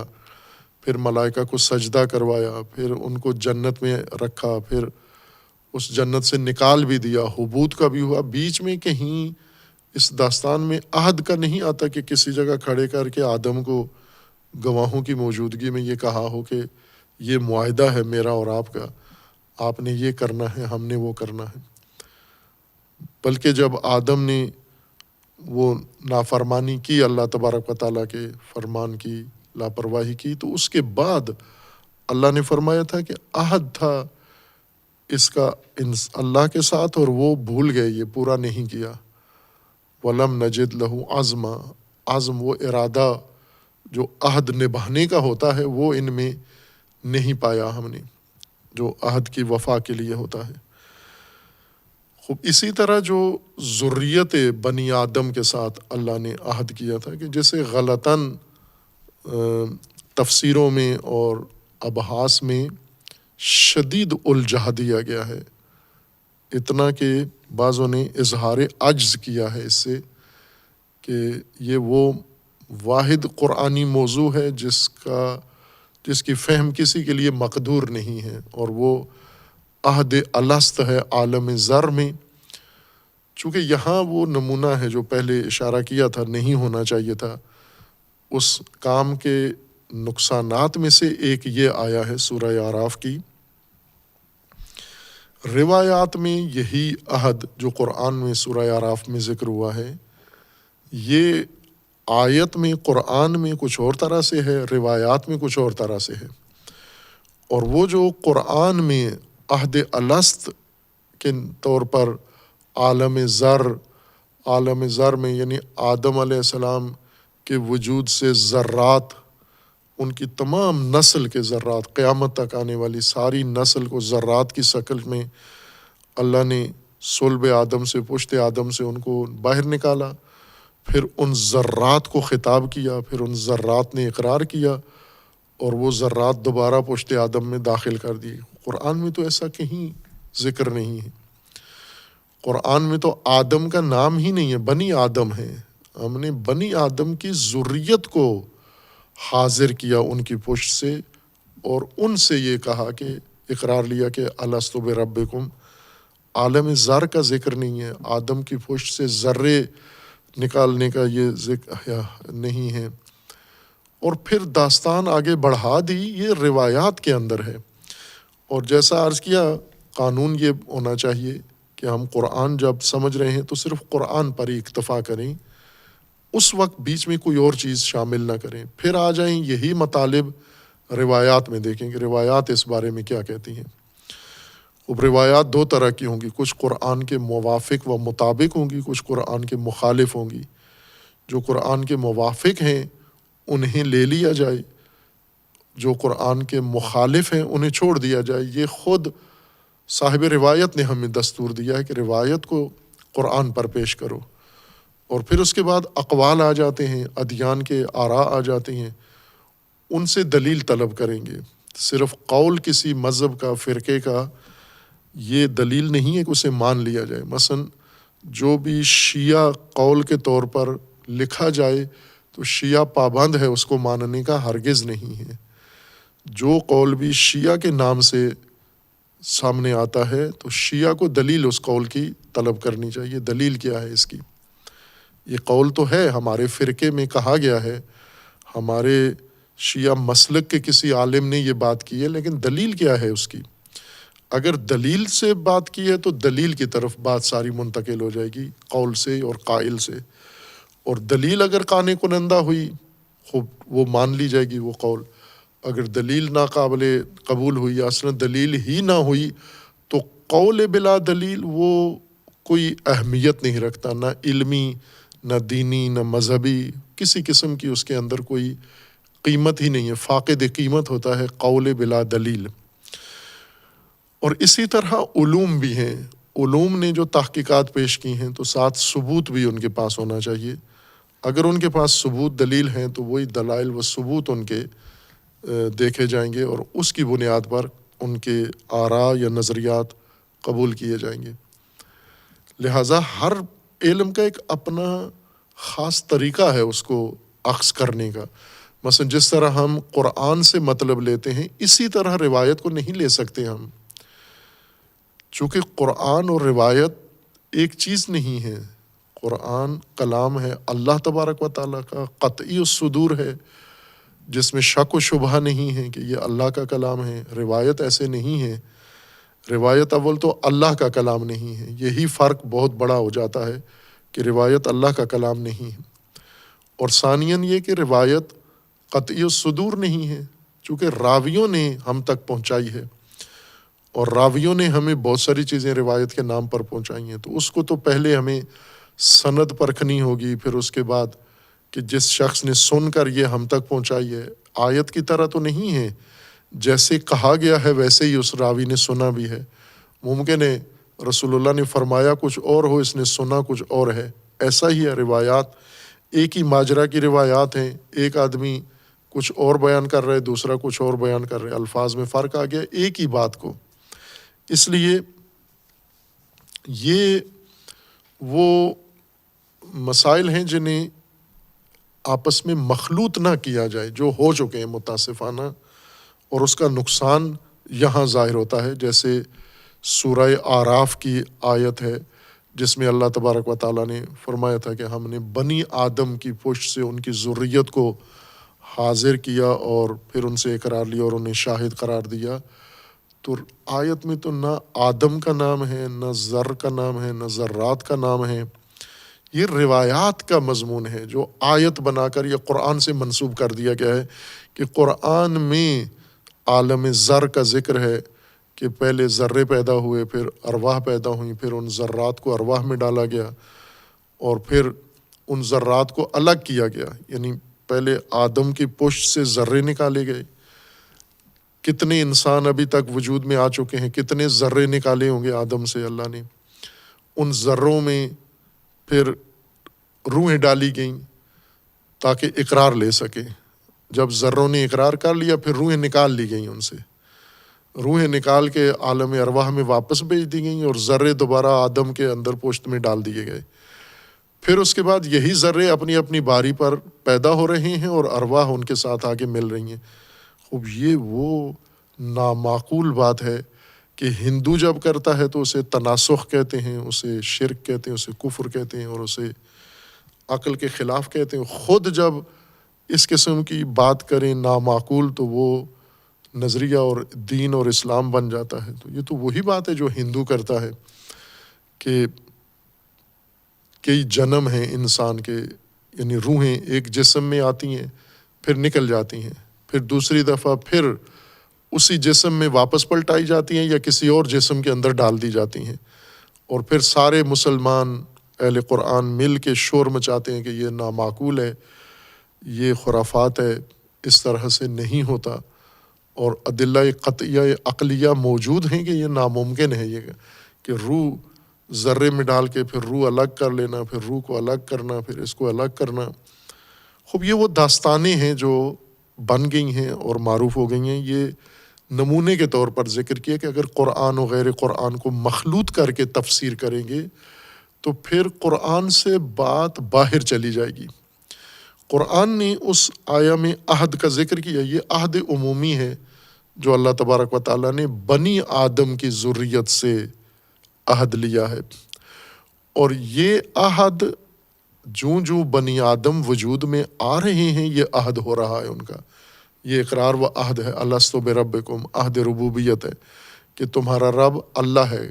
پھر ملائکہ کو سجدہ کروایا، پھر ان کو جنت میں رکھا، پھر اس جنت سے نکال بھی دیا، حبوط کا بھی ہوا۔ بیچ میں کہیں اس داستان میں عہد کا نہیں آتا کہ کسی جگہ کھڑے کر کے آدم کو گواہوں کی موجودگی میں یہ کہا ہو کہ یہ معاہدہ ہے میرا اور آپ کا، آپ نے یہ کرنا ہے، ہم نے وہ کرنا ہے۔ بلکہ جب آدم نے وہ نافرمانی کی، اللہ تبارک و تعالیٰ کے فرمان کی لاپرواہی کی، تو اس کے بعد اللہ نے فرمایا تھا کہ عہد تھا اس کا اللہ کے ساتھ اور وہ بھول گئے، یہ پورا نہیں کیا۔ وَلَمْ نَجِدْ لَهُ عَزْمًا، عزم وہ ارادہ جو عہد نبھانے کا ہوتا ہے وہ ان میں نہیں پایا ہم نے، جو عہد کی وفا کے لیے ہوتا ہے۔ خوب اسی طرح جو ذریت بنی آدم کے ساتھ اللہ نے عہد کیا تھا کہ جسے غلطاً تفسیروں میں اور ابحاث میں شدید الجھا دیا گیا ہے، اتنا کہ بعضوں نے اظہار عجز کیا ہے اس سے کہ یہ وہ واحد قرآنی موضوع ہے جس کی فہم کسی کے لیے مقدور نہیں ہے، اور وہ عہد الست ہے عالم ذر میں۔ چونکہ یہاں وہ نمونہ ہے جو پہلے اشارہ کیا تھا نہیں ہونا چاہیے تھا، اس کام کے نقصانات میں سے ایک یہ آیا ہے سورہ اعراف کی۔ روایات میں یہی عہد جو قرآن میں سورہ اعراف میں ذکر ہوا ہے، یہ آیت میں قرآن میں کچھ اور طرح سے ہے، روایات میں کچھ اور طرح سے ہے۔ اور وہ جو قرآن میں عہد الست کے طور پر عالم ذر میں یعنی آدم علیہ السلام کے وجود سے ذرات، ان کی تمام نسل کے ذرات، قیامت تک آنے والی ساری نسل کو ذرات کی شکل میں اللہ نے صلب آدم سے، پشت آدم سے ان کو باہر نکالا، پھر ان ذرات کو خطاب کیا، پھر ان ذرات نے اقرار کیا اور وہ ذرات دوبارہ پشت آدم میں داخل کر دی۔ قرآن میں تو ایسا کہیں ذکر نہیں ہے، قرآن میں تو آدم کا نام ہی نہیں ہے، بنی آدم ہے۔ ہم نے بنی آدم کی ذریت کو حاضر کیا ان کی پشت سے، اور ان سے یہ کہا کہ اقرار لیا کہ الست بربکم۔ عالم ذر کا ذکر نہیں ہے، آدم کی پشت سے ذرے نکالنے کا یہ ذکر نہیں ہے۔ اور پھر داستان آگے بڑھا دی، یہ روایات کے اندر ہے۔ اور جیسا عرض کیا، قانون یہ ہونا چاہیے کہ ہم قرآن جب سمجھ رہے ہیں تو صرف قرآن پر ہی اکتفا کریں، اس وقت بیچ میں کوئی اور چیز شامل نہ کریں۔ پھر آ جائیں یہی مطالب روایات میں، دیکھیں کہ روایات اس بارے میں کیا کہتی ہیں۔ اب روایات دو طرح کی ہوں گی، کچھ قرآن کے موافق و مطابق ہوں گی، کچھ قرآن کے مخالف ہوں گی۔ جو قرآن کے موافق ہیں انہیں لے لیا جائے، جو قرآن کے مخالف ہیں انہیں چھوڑ دیا جائے۔ یہ خود صاحب روایت نے ہمیں دستور دیا ہے کہ روایت کو قرآن پر پیش کرو۔ اور پھر اس کے بعد اقوال آ جاتے ہیں، ادیان کے آراء آ جاتے ہیں، ان سے دلیل طلب کریں گے۔ صرف قول کسی مذہب کا، فرقے کا، یہ دلیل نہیں ہے کہ اسے مان لیا جائے۔ مثلا جو بھی شیعہ قول کے طور پر لکھا جائے تو شیعہ پابند ہے اس کو ماننے کا، ہرگز نہیں ہے۔ جو قول بھی شیعہ کے نام سے سامنے آتا ہے تو شیعہ کو دلیل اس قول کی طلب کرنی چاہیے، دلیل کیا ہے اس کی۔ یہ قول تو ہے ہمارے فرقے میں کہا گیا ہے، ہمارے شیعہ مسلک کے کسی عالم نے یہ بات کی ہے، لیکن دلیل کیا ہے اس کی؟ اگر دلیل سے بات کی ہے تو دلیل کی طرف بات ساری منتقل ہو جائے گی، قول سے اور قائل سے۔ اور دلیل اگر قانع کنندہ ہوئی خوب وہ مان لی جائے گی وہ قول۔ اگر دلیل ناقابل قبول ہوئی، اصلا دلیل ہی نہ ہوئی، تو قول بلا دلیل وہ کوئی اہمیت نہیں رکھتا، نہ علمی، نہ دینی، نہ مذہبی، کسی قسم کی اس کے اندر کوئی قیمت ہی نہیں ہے، فاقد قیمت ہوتا ہے قول بلا دلیل۔ اور اسی طرح علوم بھی ہیں، علوم نے جو تحقیقات پیش کی ہیں تو ساتھ ثبوت بھی ان کے پاس ہونا چاہیے۔ اگر ان کے پاس ثبوت دلیل ہیں تو وہی دلائل و ثبوت ان کے دیکھے جائیں گے اور اس کی بنیاد پر ان کے آراء یا نظریات قبول کیے جائیں گے۔ لہٰذا ہر علم کا ایک اپنا خاص طریقہ ہے اس کو اخذ کرنے کا۔ مثلا جس طرح ہم قرآن سے مطلب لیتے ہیں، اسی طرح روایت کو نہیں لے سکتے ہم، چونکہ قرآن اور روایت ایک چیز نہیں ہے۔ قرآن کلام ہے اللہ تبارک و تعالیٰ کا، قطعی الصدور ہے، جس میں شک و شبہ نہیں ہے کہ یہ اللہ کا کلام ہے۔ روایت ایسے نہیں ہے، روایت اول تو اللہ کا کلام نہیں ہے، یہی فرق بہت بڑا ہو جاتا ہے کہ روایت اللہ کا کلام نہیں ہے۔ اور ثانیاً یہ کہ روایت قطعی الصدور نہیں ہے، چونکہ راویوں نے ہم تک پہنچائی ہے، اور راویوں نے ہمیں بہت ساری چیزیں روایت کے نام پر پہنچائی ہیں، تو اس کو تو پہلے ہمیں سند پرکھنی ہوگی، پھر اس کے بعد کہ جس شخص نے سن کر یہ ہم تک پہنچائی ہے، آیت کی طرح تو نہیں ہے جیسے کہا گیا ہے ویسے ہی اس راوی نے سنا بھی ہے۔ ممکن ہے رسول اللہ نے فرمایا کچھ اور ہو، اس نے سنا کچھ اور ہے۔ ایسا ہی ہے روایات، ایک ہی ماجرا کی روایات ہیں، ایک آدمی کچھ اور بیان کر رہے، دوسرا کچھ اور بیان کر رہے، الفاظ میں فرق آ گیا ایک ہی بات کو۔ اس لیے یہ وہ مسائل ہیں جنہیں آپس میں مخلوط نہ کیا جائے، جو ہو چکے ہیں متاسفانہ، اور اس کا نقصان یہاں ظاہر ہوتا ہے۔ جیسے سورہ آراف کی آیت ہے جس میں اللہ تبارک و تعالیٰ نے فرمایا تھا کہ ہم نے بنی آدم کی پشت سے ان کی ذریت کو حاضر کیا اور پھر ان سے اقرار لیا اور انہیں شاہد قرار دیا۔ تو آیت میں تو نہ آدم کا نام ہے، نہ ذر کا نام ہے، نہ ذرات کا نام ہے، یہ روایات کا مضمون ہے جو آیت بنا کر یہ قرآن سے منسوب کر دیا گیا ہے کہ قرآن میں عالم ذر کا ذکر ہے کہ پہلے ذرے پیدا ہوئے، پھر ارواح پیدا ہوئیں، پھر ان ذرات کو ارواح میں ڈالا گیا اور پھر ان ذرات کو الگ کیا گیا، یعنی پہلے آدم کی پشت سے ذرے نکالے گئے۔ کتنے انسان ابھی تک وجود میں آ چکے ہیں، کتنے ذرے نکالے ہوں گے آدم سے اللہ نے، ان ذروں میں پھر روحیں ڈالی گئیں تاکہ اقرار لے سکے۔ جب ذروں نے اقرار کر لیا پھر روحیں نکال لی گئیں، ان سے روحیں نکال کے عالم ارواح میں واپس بھیج دی گئیں اور ذرے دوبارہ آدم کے اندر پشت میں ڈال دیے گئے۔ پھر اس کے بعد یہی ذرے اپنی اپنی باری پر پیدا ہو رہے ہیں اور ارواح ان کے ساتھ آگے مل رہی ہیں۔ خوب یہ وہ نامعقول بات ہے کہ ہندو جب کرتا ہے تو اسے تناسخ کہتے ہیں، اسے شرک کہتے ہیں، اسے کفر کہتے ہیں اور اسے عقل کے خلاف کہتے ہیں۔ خود جب اس قسم کی بات کریں نامعقول تو وہ نظریہ اور دین اور اسلام بن جاتا ہے۔ تو یہ تو وہی بات ہے جو ہندو کرتا ہے کہ کئی جنم ہیں انسان کے، یعنی روحیں ایک جسم میں آتی ہیں پھر نکل جاتی ہیں، پھر دوسری دفعہ پھر اسی جسم میں واپس پلٹائی جاتی ہیں یا کسی اور جسم کے اندر ڈال دی جاتی ہیں، اور پھر سارے مسلمان اہل قرآن مل کے شور مچاتے ہیں کہ یہ نامعقول ہے، یہ خرافات ہے، اس طرح سے نہیں ہوتا، اور ادلہ قطعیہ عقلیہ موجود ہیں کہ یہ ناممکن ہے، یہ کہ روح ذرے میں ڈال کے پھر روح الگ کر لینا، پھر روح کو الگ کرنا، پھر اس کو الگ کرنا۔ خوب یہ وہ داستانیں ہیں جو بن گئی ہیں اور معروف ہو گئی ہیں۔ یہ نمونے کے طور پر ذکر کیا کہ اگر قرآن و غیر قرآن کو مخلوط کر کے تفسیر کریں گے تو پھر قرآن سے بات باہر چلی جائے گی۔ قرآن نے اس آیہ میں عہد کا ذکر کیا، یہ عہد عمومی ہے جو اللہ تبارک و تعالیٰ نے بنی آدم کی ذریت سے عہد لیا ہے، اور یہ عہد جو بنی آدم وجود میں آ رہے ہیں یہ عہد ہو رہا ہے ان کا، یہ اقرار و عہد ہے۔ الستو بربکم، عہد ربوبیت ہے کہ تمہارا رب اللہ ہے۔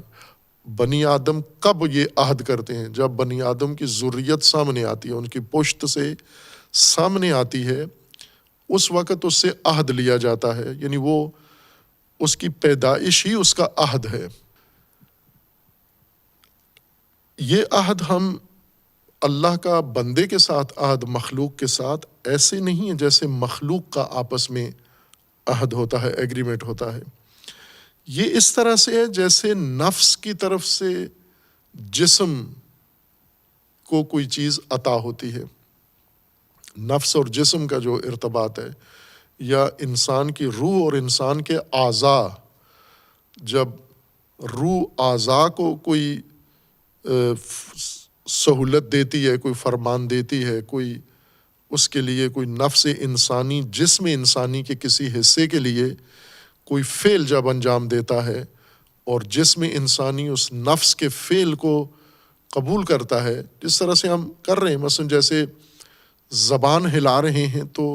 بنی آدم کب یہ عہد کرتے ہیں؟ جب بنی آدم کی ذریت سامنے آتی ہے، ان کی پشت سے سامنے آتی ہے، اس وقت اس سے عہد لیا جاتا ہے، یعنی وہ اس کی پیدائش ہی اس کا عہد ہے۔ یہ عہد ہم اللہ کا بندے کے ساتھ عہد مخلوق کے ساتھ ایسے نہیں ہے جیسے مخلوق کا آپس میں عہد ہوتا ہے، ایگریمنٹ ہوتا ہے۔ یہ اس طرح سے ہے جیسے نفس کی طرف سے جسم کو کوئی چیز عطا ہوتی ہے۔ نفس اور جسم کا جو ارتباط ہے، یا انسان کی روح اور انسان کے اعضاء، جب روح اعضاء کو کوئی سہولت دیتی ہے، کوئی فرمان دیتی ہے، کوئی اس کے لیے کوئی نفس انسانی، جسم انسانی کے کسی حصے کے لیے کوئی فعل جب انجام دیتا ہے اور جسم انسانی اس نفس کے فعل کو قبول کرتا ہے، جس طرح سے ہم کر رہے ہیں، مثلا جیسے زبان ہلا رہے ہیں تو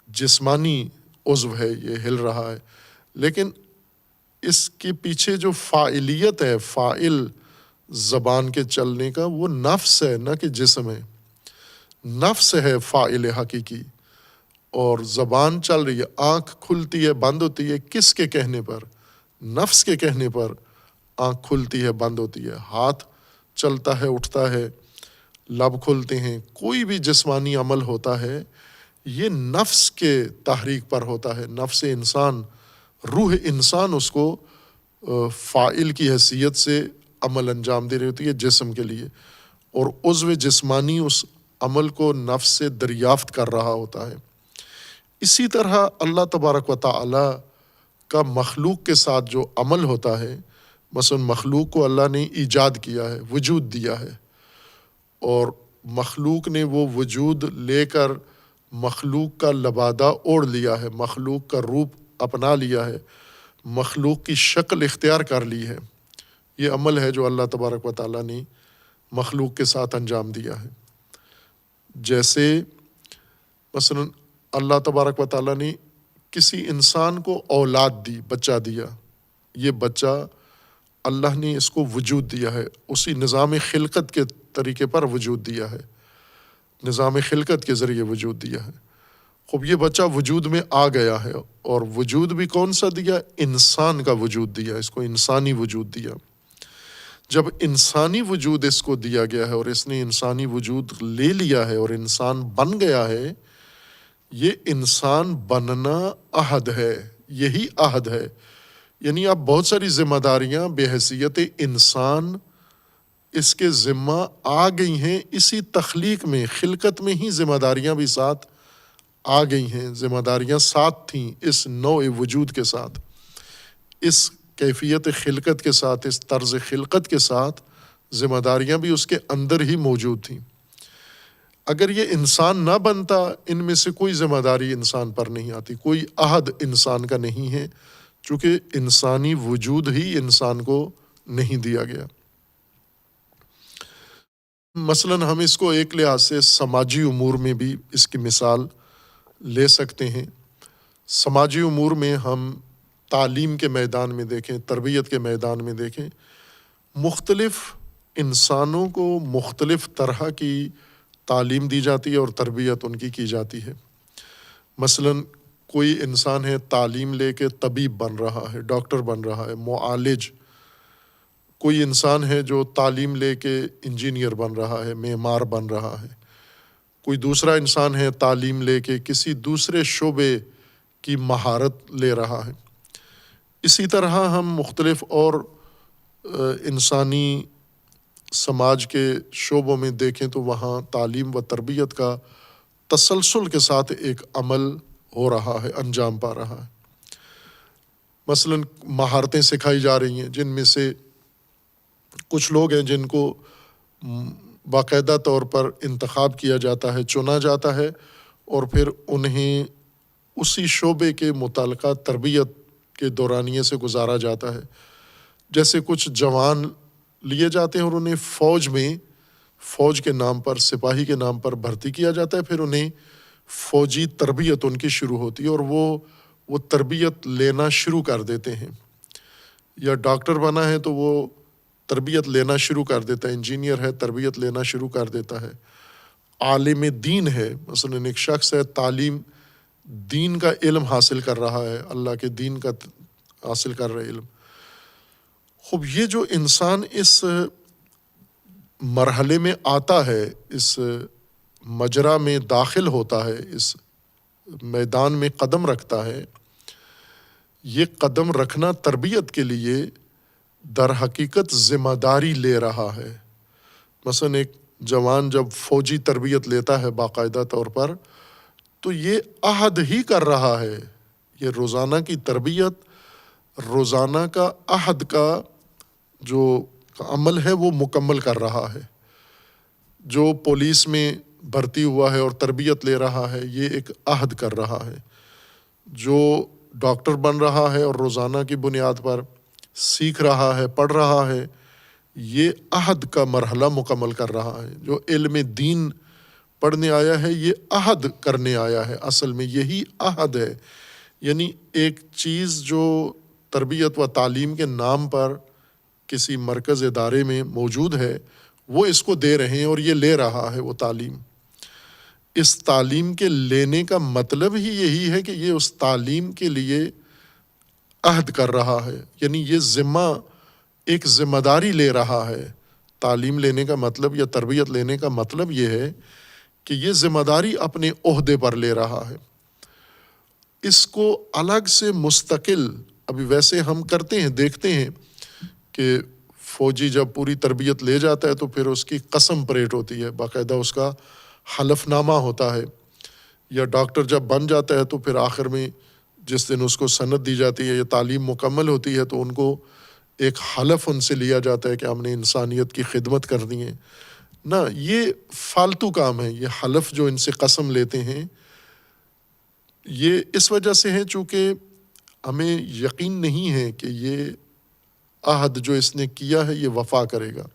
جسمانی عضو ہے، یہ ہل رہا ہے، لیکن اس کے پیچھے جو فاعلیت ہے، فاعل زبان کے چلنے کا، وہ نفس ہے، نہ کہ جسم ہے۔ نفس ہے فاعل حقیقی، اور زبان چل رہی ہے، آنکھ کھلتی ہے بند ہوتی ہے، کس کے کہنے پر؟ نفس کے کہنے پر آنکھ کھلتی ہے بند ہوتی ہے، ہاتھ چلتا ہے اٹھتا ہے، لب کھلتے ہیں، کوئی بھی جسمانی عمل ہوتا ہے یہ نفس کے تحریک پر ہوتا ہے۔ نفس انسان، روح انسان اس کو فاعل کی حیثیت سے عمل انجام دے رہی ہوتی ہے جسم کے لیے، اور عضو جسمانی اس عمل کو نفس سے دریافت کر رہا ہوتا ہے۔ اسی طرح اللہ تبارک و تعالی کا مخلوق کے ساتھ جو عمل ہوتا ہے، مثلا مخلوق کو اللہ نے ایجاد کیا ہے، وجود دیا ہے، اور مخلوق نے وہ وجود لے کر مخلوق کا لبادہ اوڑھ لیا ہے، مخلوق کا روپ اپنا لیا ہے، مخلوق کی شکل اختیار کر لی ہے۔ یہ عمل ہے جو اللہ تبارک و تعالیٰ نے مخلوق کے ساتھ انجام دیا ہے۔ جیسے مثلا اللہ تبارک و تعالیٰ نے کسی انسان کو اولاد دی، بچہ دیا، یہ بچہ اللہ نے اس کو وجود دیا ہے، اسی نظام خلقت کے طریقے پر وجود دیا ہے، نظام خلقت کے ذریعے وجود دیا ہے۔ خوب یہ بچہ وجود میں آ گیا ہے، اور وجود بھی کون سا دیا؟ انسان کا وجود دیا، اس کو انسانی وجود دیا۔ جب انسانی وجود اس کو دیا گیا ہے اور اس نے انسانی وجود لے لیا ہے اور انسان بن گیا ہے، یہ انسان بننا عہد ہے، یہی عہد ہے۔ یعنی اب بہت ساری ذمہ داریاں بحیثیت انسان اس کے ذمہ آ گئی ہیں، اسی تخلیق میں، خلقت میں ہی ذمہ داریاں بھی ساتھ آ گئی ہیں، ذمہ داریاں ساتھ تھیں اس نوع وجود کے ساتھ، اس کیفیت خلقت کے ساتھ، اس طرز خلقت کے ساتھ ذمہ داریاں بھی اس کے اندر ہی موجود تھیں۔ اگر یہ انسان نہ بنتا، ان میں سے کوئی ذمہ داری انسان پر نہیں آتی، کوئی عہد انسان کا نہیں ہے، چونکہ انسانی وجود ہی انسان کو نہیں دیا گیا۔ مثلاً ہم اس کو ایک لحاظ سے سماجی امور میں بھی اس کی مثال لے سکتے ہیں۔ سماجی امور میں ہم تعلیم کے میدان میں دیکھیں، تربیت کے میدان میں دیکھیں، مختلف انسانوں کو مختلف طرح کی تعلیم دی جاتی ہے اور تربیت ان کی جاتی ہے۔ مثلاً کوئی انسان ہے تعلیم لے کے طبیب بن رہا ہے، ڈاکٹر بن رہا ہے، معالج۔ کوئی انسان ہے جو تعلیم لے کے انجینئر بن رہا ہے، معمار بن رہا ہے۔ کوئی دوسرا انسان ہے تعلیم لے کے کسی دوسرے شعبے کی مہارت لے رہا ہے۔ اسی طرح ہم مختلف اور انسانی سماج کے شعبوں میں دیکھیں تو وہاں تعلیم و تربیت کا تسلسل کے ساتھ ایک عمل ہو رہا ہے، انجام پا رہا ہے۔ مثلاً مہارتیں سکھائی جا رہی ہیں، جن میں سے کچھ لوگ ہیں جن کو باقاعدہ طور پر انتخاب کیا جاتا ہے، چنا جاتا ہے، اور پھر انہیں اسی شعبے کے متعلقہ تربیت کے دورانیے سے گزارا جاتا ہے۔ جیسے کچھ جوان لیے جاتے ہیں اور انہیں فوج کے نام پر، سپاہی کے نام پر بھرتی کیا جاتا ہے، پھر انہیں فوجی تربیت ان کی شروع ہوتی ہے اور وہ تربیت لینا شروع کر دیتے ہیں۔ یا ڈاکٹر بنا ہے تو وہ تربیت لینا شروع کر دیتا ہے، انجینئر ہے تربیت لینا شروع کر دیتا ہے، عالم دین ہے، مثلا ایک شخص ہے تعلیم دین کا علم حاصل کر رہا ہے، اللہ کے دین کا حاصل کر رہا ہے علم۔ خوب یہ جو انسان اس مرحلے میں آتا ہے، اس مجرا میں داخل ہوتا ہے، اس میدان میں قدم رکھتا ہے، یہ قدم رکھنا تربیت کے لیے در حقیقت ذمہ داری لے رہا ہے۔ مثلا ایک جوان جب فوجی تربیت لیتا ہے باقاعدہ طور پر، تو یہ عہد ہی کر رہا ہے، یہ روزانہ کی تربیت، روزانہ کا عہد کا جو عمل ہے وہ مکمل کر رہا ہے۔ جو پولیس میں بھرتی ہوا ہے اور تربیت لے رہا ہے، یہ ایک عہد کر رہا ہے۔ جو ڈاکٹر بن رہا ہے اور روزانہ کی بنیاد پر سیکھ رہا ہے، پڑھ رہا ہے، یہ عہد کا مرحلہ مکمل کر رہا ہے۔ جو علم دین پڑھنے آیا ہے، یہ عہد کرنے آیا ہے، اصل میں یہی عہد ہے۔ یعنی ایک چیز جو تربیت و تعلیم کے نام پر کسی مرکز ادارے میں موجود ہے، وہ اس کو دے رہے ہیں اور یہ لے رہا ہے وہ تعلیم۔ اس تعلیم کے لینے کا مطلب ہی یہی ہے کہ یہ اس تعلیم کے لیے عہد کر رہا ہے، یعنی یہ ایک ذمہ داری لے رہا ہے۔ تعلیم لینے کا مطلب یا تربیت لینے کا مطلب یہ ہے کہ یہ ذمہ داری اپنے عہدے پر لے رہا ہے۔ اس کو الگ سے مستقل، ابھی ویسے ہم کرتے ہیں، دیکھتے ہیں کہ فوجی جب پوری تربیت لے جاتا ہے تو پھر اس کی قسم پریٹ ہوتی ہے، باقاعدہ اس کا حلف نامہ ہوتا ہے یا ڈاکٹر جب بن جاتا ہے تو پھر آخر میں جس دن اس کو سند دی جاتی ہے یا تعلیم مکمل ہوتی ہے تو ان کو ایک حلف ان سے لیا جاتا ہے کہ ہم نے انسانیت کی خدمت کرنی ہے. نہ، یہ فالتو کام ہے. یہ حلف جو ان سے قسم لیتے ہیں یہ اس وجہ سے ہے چونکہ ہمیں یقین نہیں ہے کہ یہ عہد جو اس نے کیا ہے یہ وفا کرے گا.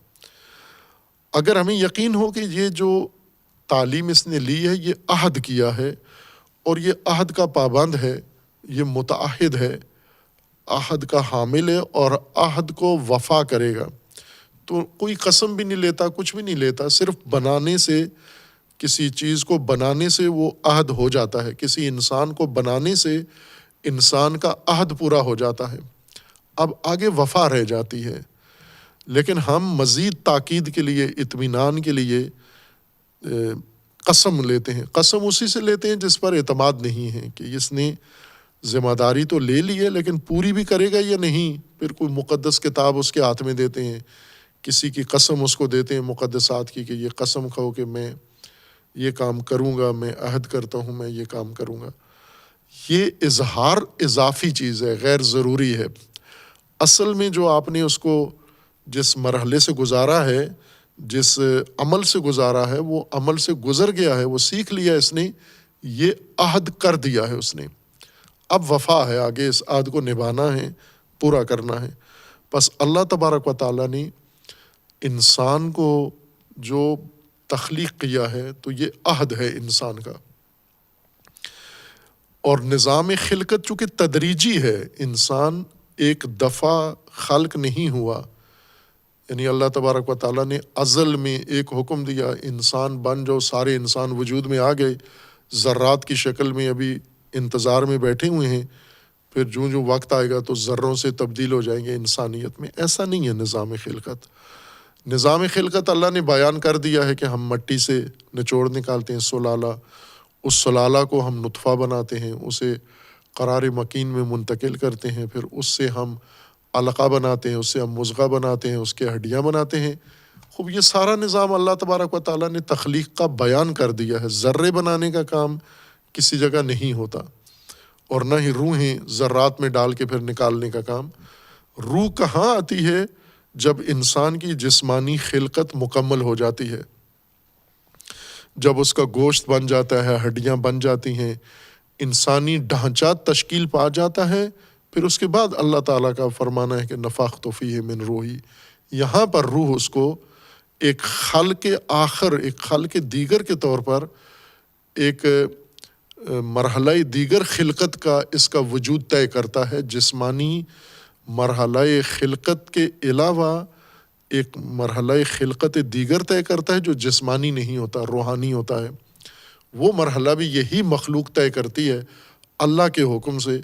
اگر ہمیں یقین ہو کہ یہ جو تعلیم اس نے لی ہے یہ عہد کیا ہے اور یہ عہد کا پابند ہے، یہ متعہد ہے، عہد کا حامل ہے اور عہد کو وفا کرے گا، تو کوئی قسم بھی نہیں لیتا، کچھ بھی نہیں لیتا. صرف بنانے سے، کسی چیز کو بنانے سے وہ عہد ہو جاتا ہے. کسی انسان کو بنانے سے انسان کا عہد پورا ہو جاتا ہے. اب آگے وفا رہ جاتی ہے. لیکن ہم مزید تاکید کے لیے، اطمینان کے لیے قسم لیتے ہیں. قسم اسی سے لیتے ہیں جس پر اعتماد نہیں ہے کہ اس نے ذمہ داری تو لے لی ہے لیکن پوری بھی کرے گا یا نہیں. پھر کوئی مقدس کتاب اس کے ہاتھ میں دیتے ہیں، کسی کی قسم اس کو دیتے ہیں مقدسات کی کہ یہ قسم کھاؤ کہ میں یہ کام کروں گا، میں عہد کرتا ہوں میں یہ کام کروں گا. یہ اظہار اضافی چیز ہے، غیر ضروری ہے. اصل میں جو آپ نے اس کو جس مرحلے سے گزارا ہے، جس عمل سے گزارا ہے، وہ عمل سے گزر گیا ہے، وہ سیکھ لیا اس نے، یہ عہد کر دیا ہے اس نے. اب وفا ہے، آگے اس عہد کو نبھانا ہے، پورا کرنا ہے. بس اللہ تبارک و تعالیٰ نے انسان کو جو تخلیق کیا ہے تو یہ عہد ہے انسان کا. اور نظام خلقت چونکہ تدریجی ہے، انسان ایک دفعہ خلق نہیں ہوا. یعنی اللہ تبارک و تعالیٰ نے ازل میں ایک حکم دیا انسان بن جاؤ، سارے انسان وجود میں آ گئے، ذرات کی شکل میں ابھی انتظار میں بیٹھے ہوئے ہیں، پھر جو وقت آئے گا تو ذروں سے تبدیل ہو جائیں گے انسانیت میں. ایسا نہیں ہے نظام خلقت. نظام خلقت اللہ نے بیان کر دیا ہے کہ ہم مٹی سے نچوڑ نکالتے ہیں سلالہ، اس سلالہ کو ہم نطفہ بناتے ہیں، اسے قرار مکین میں منتقل کرتے ہیں، پھر اس سے ہم علقہ بناتے ہیں، اس سے ہم مضغہ بناتے ہیں، اس کے ہڈیاں بناتے ہیں. خوب یہ سارا نظام اللہ تبارک و تعالیٰ نے تخلیق کا بیان کر دیا ہے. ذرے بنانے کا کام کسی جگہ نہیں ہوتا، اور نہ ہی روحیں ذرات میں ڈال کے پھر نکالنے کا کام. روح کہاں آتی ہے؟ جب انسان کی جسمانی خلقت مکمل ہو جاتی ہے، جب اس کا گوشت بن جاتا ہے، ہڈیاں بن جاتی ہیں، انسانی ڈھانچہ تشکیل پا جاتا ہے، پھر اس کے بعد اللہ تعالیٰ کا فرمانا ہے کہ نفخت فیہ من روحی. یہاں پر روح اس کو ایک خلق آخر، ایک خلق دیگر کے طور پر، ایک مرحلہ دیگر خلقت کا اس کا وجود طے کرتا ہے. جسمانی مرحلہ خلقت کے علاوہ ایک مرحلہ خلقت دیگر طے کرتا ہے جو جسمانی نہیں ہوتا، روحانی ہوتا ہے. وہ مرحلہ بھی یہی مخلوق طے کرتی ہے اللہ کے حکم سے،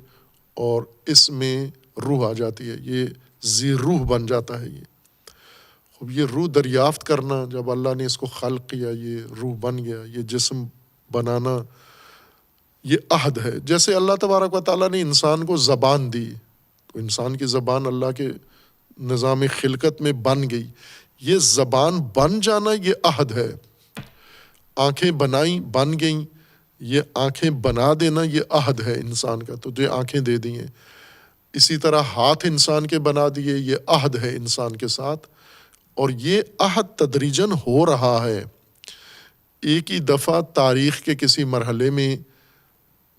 اور اس میں روح آ جاتی ہے، یہ ذی روح بن جاتا ہے. یہ روح دریافت کرنا، جب اللہ نے اس کو خلق کیا یہ روح بن گیا، یہ جسم بنانا یہ عہد ہے. جیسے اللہ تبارک و تعالیٰ نے انسان کو زبان دی، تو انسان کی زبان اللہ کے نظام خلقت میں بن گئی. یہ زبان بن جانا یہ عہد ہے. آنکھیں بنائیں، بن گئیں، یہ آنکھیں بنا دینا یہ عہد ہے انسان کا، تو جو آنکھیں دے دی ہیں. اسی طرح ہاتھ انسان کے بنا دیے، یہ عہد ہے انسان کے ساتھ. اور یہ عہد تدریجاً ہو رہا ہے، ایک ہی دفعہ تاریخ کے کسی مرحلے میں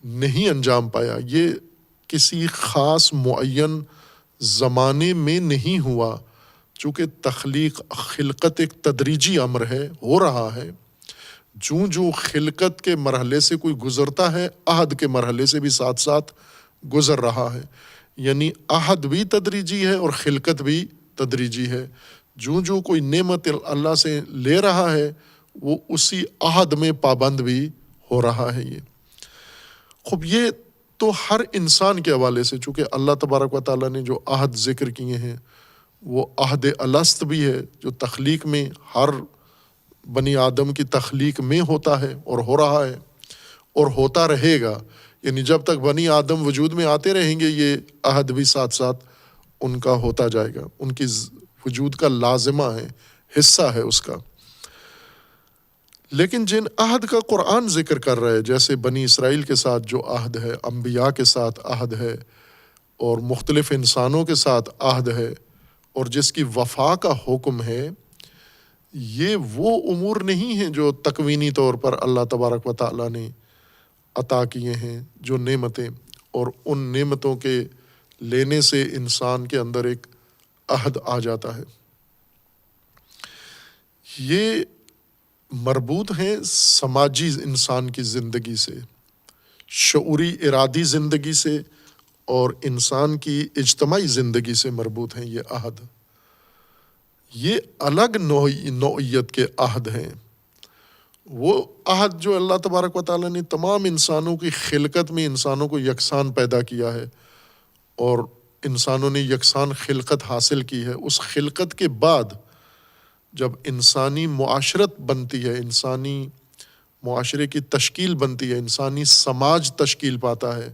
نہیں انجام پایا. یہ کسی خاص معین زمانے میں نہیں ہوا، چونکہ تخلیق خلقت ایک تدریجی امر ہے، ہو رہا ہے. جو خلقت کے مرحلے سے کوئی گزرتا ہے، عہد کے مرحلے سے بھی ساتھ ساتھ گزر رہا ہے. یعنی عہد بھی تدریجی ہے اور خلقت بھی تدریجی ہے. جو کوئی نعمت اللہ سے لے رہا ہے وہ اسی عہد میں پابند بھی ہو رہا ہے. خوب یہ تو ہر انسان کے حوالے سے، چونکہ اللہ تبارک و تعالیٰ نے جو عہد ذکر کیے ہیں وہ عہد الست بھی ہے جو تخلیق میں، ہر بنی آدم کی تخلیق میں ہوتا ہے اور ہو رہا ہے اور ہوتا رہے گا. یعنی جب تک بنی آدم وجود میں آتے رہیں گے یہ عہد بھی ساتھ ساتھ ان کا ہوتا جائے گا، ان کی وجود کا لازمہ ہے، حصہ ہے اس کا. لیکن جن عہد کا قرآن ذکر کر رہا ہے، جیسے بنی اسرائیل کے ساتھ جو عہد ہے، انبیاء کے ساتھ عہد ہے، اور مختلف انسانوں کے ساتھ عہد ہے، اور جس کی وفا کا حکم ہے، یہ وہ امور نہیں ہیں جو تکوینی طور پر اللہ تبارک و تعالیٰ نے عطا کیے ہیں، جو نعمتیں، اور ان نعمتوں کے لینے سے انسان کے اندر ایک عہد آ جاتا ہے، یہ مربوط ہیں سماجی انسان کی زندگی سے، شعوری ارادی زندگی سے، اور انسان کی اجتماعی زندگی سے مربوط ہیں یہ عہد۔ یہ الگ نوعیت کے عہد ہیں، وہ عہد جو اللہ تبارک و تعالیٰ نے تمام انسانوں کی خلقت میں انسانوں کو یکساں پیدا کیا ہے، اور انسانوں نے یکساں خلقت حاصل کی ہے۔ اس خلقت کے بعد جب انسانی معاشرت بنتی ہے، انسانی معاشرے کی تشکیل بنتی ہے، انسانی سماج تشکیل پاتا ہے،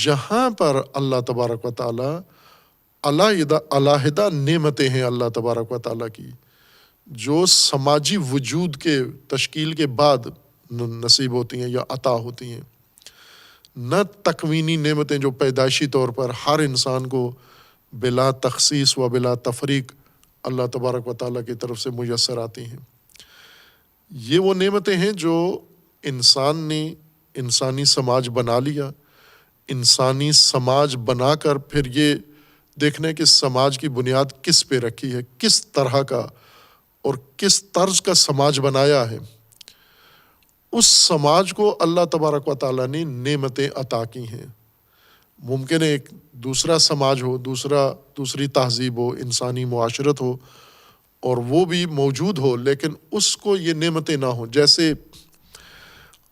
یہاں پر اللہ تبارک و تعالیٰ علیحدہ نعمتیں ہیں اللہ تبارک و تعالیٰ کی، جو سماجی وجود کے تشکیل کے بعد نصیب ہوتی ہیں یا عطا ہوتی ہیں، نہ تکوینی نعمتیں جو پیدائشی طور پر ہر انسان کو بلا تخصیص و بلا تفریق اللہ تبارک و تعالیٰ کی طرف سے میسر آتی ہیں۔ یہ وہ نعمتیں ہیں جو انسان نے انسانی سماج بنا لیا، انسانی سماج بنا کر پھر یہ دیکھنا ہے کہ سماج کی بنیاد کس پہ رکھی ہے، کس طرح کا اور کس طرز کا سماج بنایا ہے، اس سماج کو اللہ تبارک و تعالیٰ نے نعمتیں عطا کی ہیں۔ ممکن ہے ایک دوسرا سماج ہو، دوسری تہذیب ہو، انسانی معاشرت ہو، اور وہ بھی موجود ہو، لیکن اس کو یہ نعمتیں نہ ہوں۔ جیسے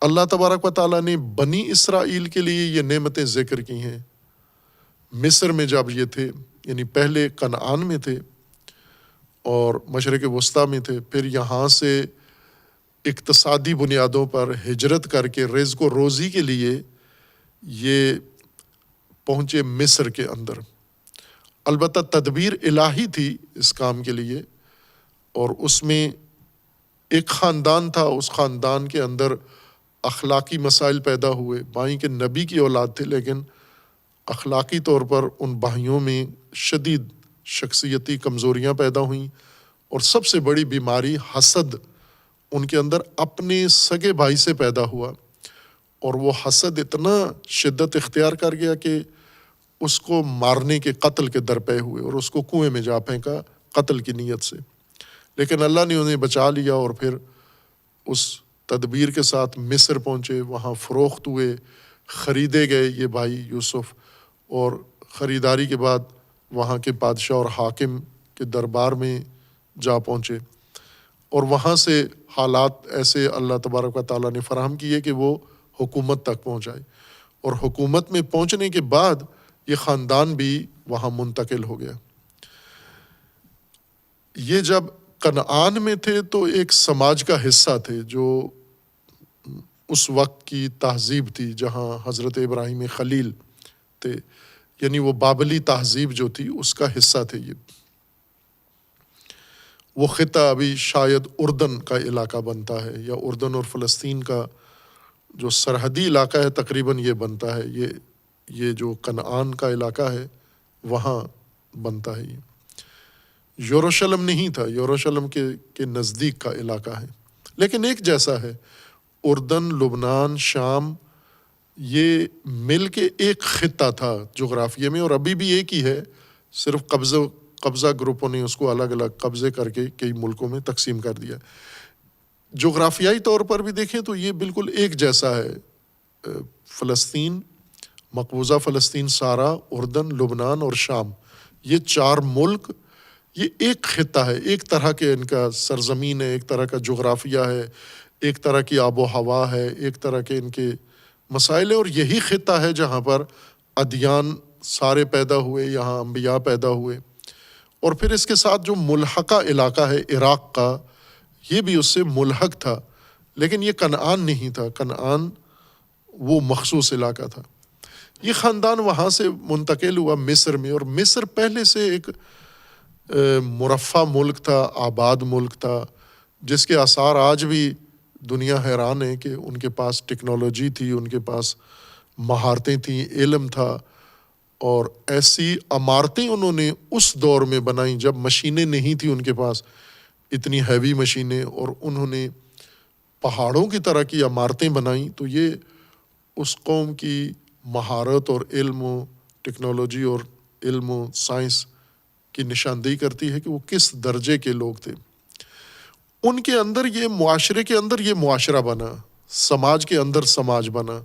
اللہ تبارک و تعالیٰ نے بنی اسرائیل کے لیے یہ نعمتیں ذکر کی ہیں، مصر میں جب یہ تھے، یعنی پہلے کنعان میں تھے اور مشرق وسطیٰ میں تھے، پھر یہاں سے اقتصادی بنیادوں پر ہجرت کر کے رزق و روزی کے لیے یہ پہنچے مصر کے اندر۔ البتہ تدبیر الہی تھی اس کام کے لیے، اور اس میں ایک خاندان تھا، اس خاندان کے اندر اخلاقی مسائل پیدا ہوئے، بھائی کے نبی کی اولاد تھے، لیکن اخلاقی طور پر ان بھائیوں میں شدید شخصیتی کمزوریاں پیدا ہوئیں، اور سب سے بڑی بیماری حسد ان کے اندر اپنے سگے بھائی سے پیدا ہوا، اور وہ حسد اتنا شدت اختیار کر گیا کہ اس کو مارنے کے قتل کے درپے ہوئے، اور اس کو کنویں میں جا پھینکا قتل کی نیت سے، لیکن اللہ نے انہیں بچا لیا، اور پھر اس تدبیر کے ساتھ مصر پہنچے، وہاں فروخت ہوئے، خریدے گئے یہ بھائی یوسف، اور خریداری کے بعد وہاں کے بادشاہ اور حاکم کے دربار میں جا پہنچے، اور وہاں سے حالات ایسے اللہ تبارک و تعالیٰ نے فراہم کیے کہ وہ حکومت تک پہنچائے، اور حکومت میں پہنچنے کے بعد یہ خاندان بھی وہاں منتقل ہو گیا۔ یہ جب کنعان میں تھے تو ایک سماج کا حصہ تھے جو اس وقت کی تہذیب تھی، جہاں حضرت ابراہیم خلیل تھے، یعنی وہ بابلی تہذیب جو تھی اس کا حصہ تھے یہ۔ وہ خطہ ابھی شاید اردن کا علاقہ بنتا ہے، یا اردن اور فلسطین کا جو سرحدی علاقہ ہے تقریباً یہ بنتا ہے، یہ جو کنعان کا علاقہ ہے وہاں بنتا ہے۔ یہ یروشلم نہیں تھا، یروشلم کے نزدیک کا علاقہ ہے، لیکن ایک جیسا ہے۔ اردن، لبنان، شام، یہ مل کے ایک خطہ تھا جغرافیے میں، اور ابھی بھی ایک ہی ہے، صرف قبضہ گروپوں نے اس کو الگ الگ قبضے کر کے کئی ملکوں میں تقسیم کر دیا۔ جغرافیائی طور پر بھی دیکھیں تو یہ بالکل ایک جیسا ہے۔ فلسطین، مقبوضہ فلسطین سارا، اردن، لبنان اور شام، یہ چار ملک، یہ ایک خطہ ہے، ایک طرح کے ان کا سرزمین ہے، ایک طرح کا جغرافیہ ہے، ایک طرح کی آب و ہوا ہے، ایک طرح کے ان کے مسائل ہے، اور یہی خطہ ہے جہاں پر ادیان سارے پیدا ہوئے، یہاں انبیاء پیدا ہوئے۔ اور پھر اس کے ساتھ جو ملحقہ علاقہ ہے عراق کا، یہ بھی اس سے ملحق تھا، لیکن یہ کنعان نہیں تھا، کنعان وہ مخصوص علاقہ تھا۔ یہ خاندان وہاں سے منتقل ہوا مصر میں، اور مصر پہلے سے ایک مرفہ ملک تھا، آباد ملک تھا، جس کے آثار آج بھی دنیا حیران ہے کہ ان کے پاس ٹیکنالوجی تھی، ان کے پاس مہارتیں تھیں، علم تھا، اور ایسی عمارتیں انہوں نے اس دور میں بنائیں جب مشینیں نہیں تھیں ان کے پاس، اتنی ہیوی مشینیں، اور انہوں نے پہاڑوں کی طرح کی عمارتیں بنائیں. تو یہ اس قوم کی مہارت اور علم و ٹیکنالوجی اور علم و سائنس کی نشاندہی کرتی ہے کہ وہ کس درجے کے لوگ تھے. ان کے اندر یہ معاشرے کے اندر یہ معاشرہ بنا، سماج کے اندر سماج بنا.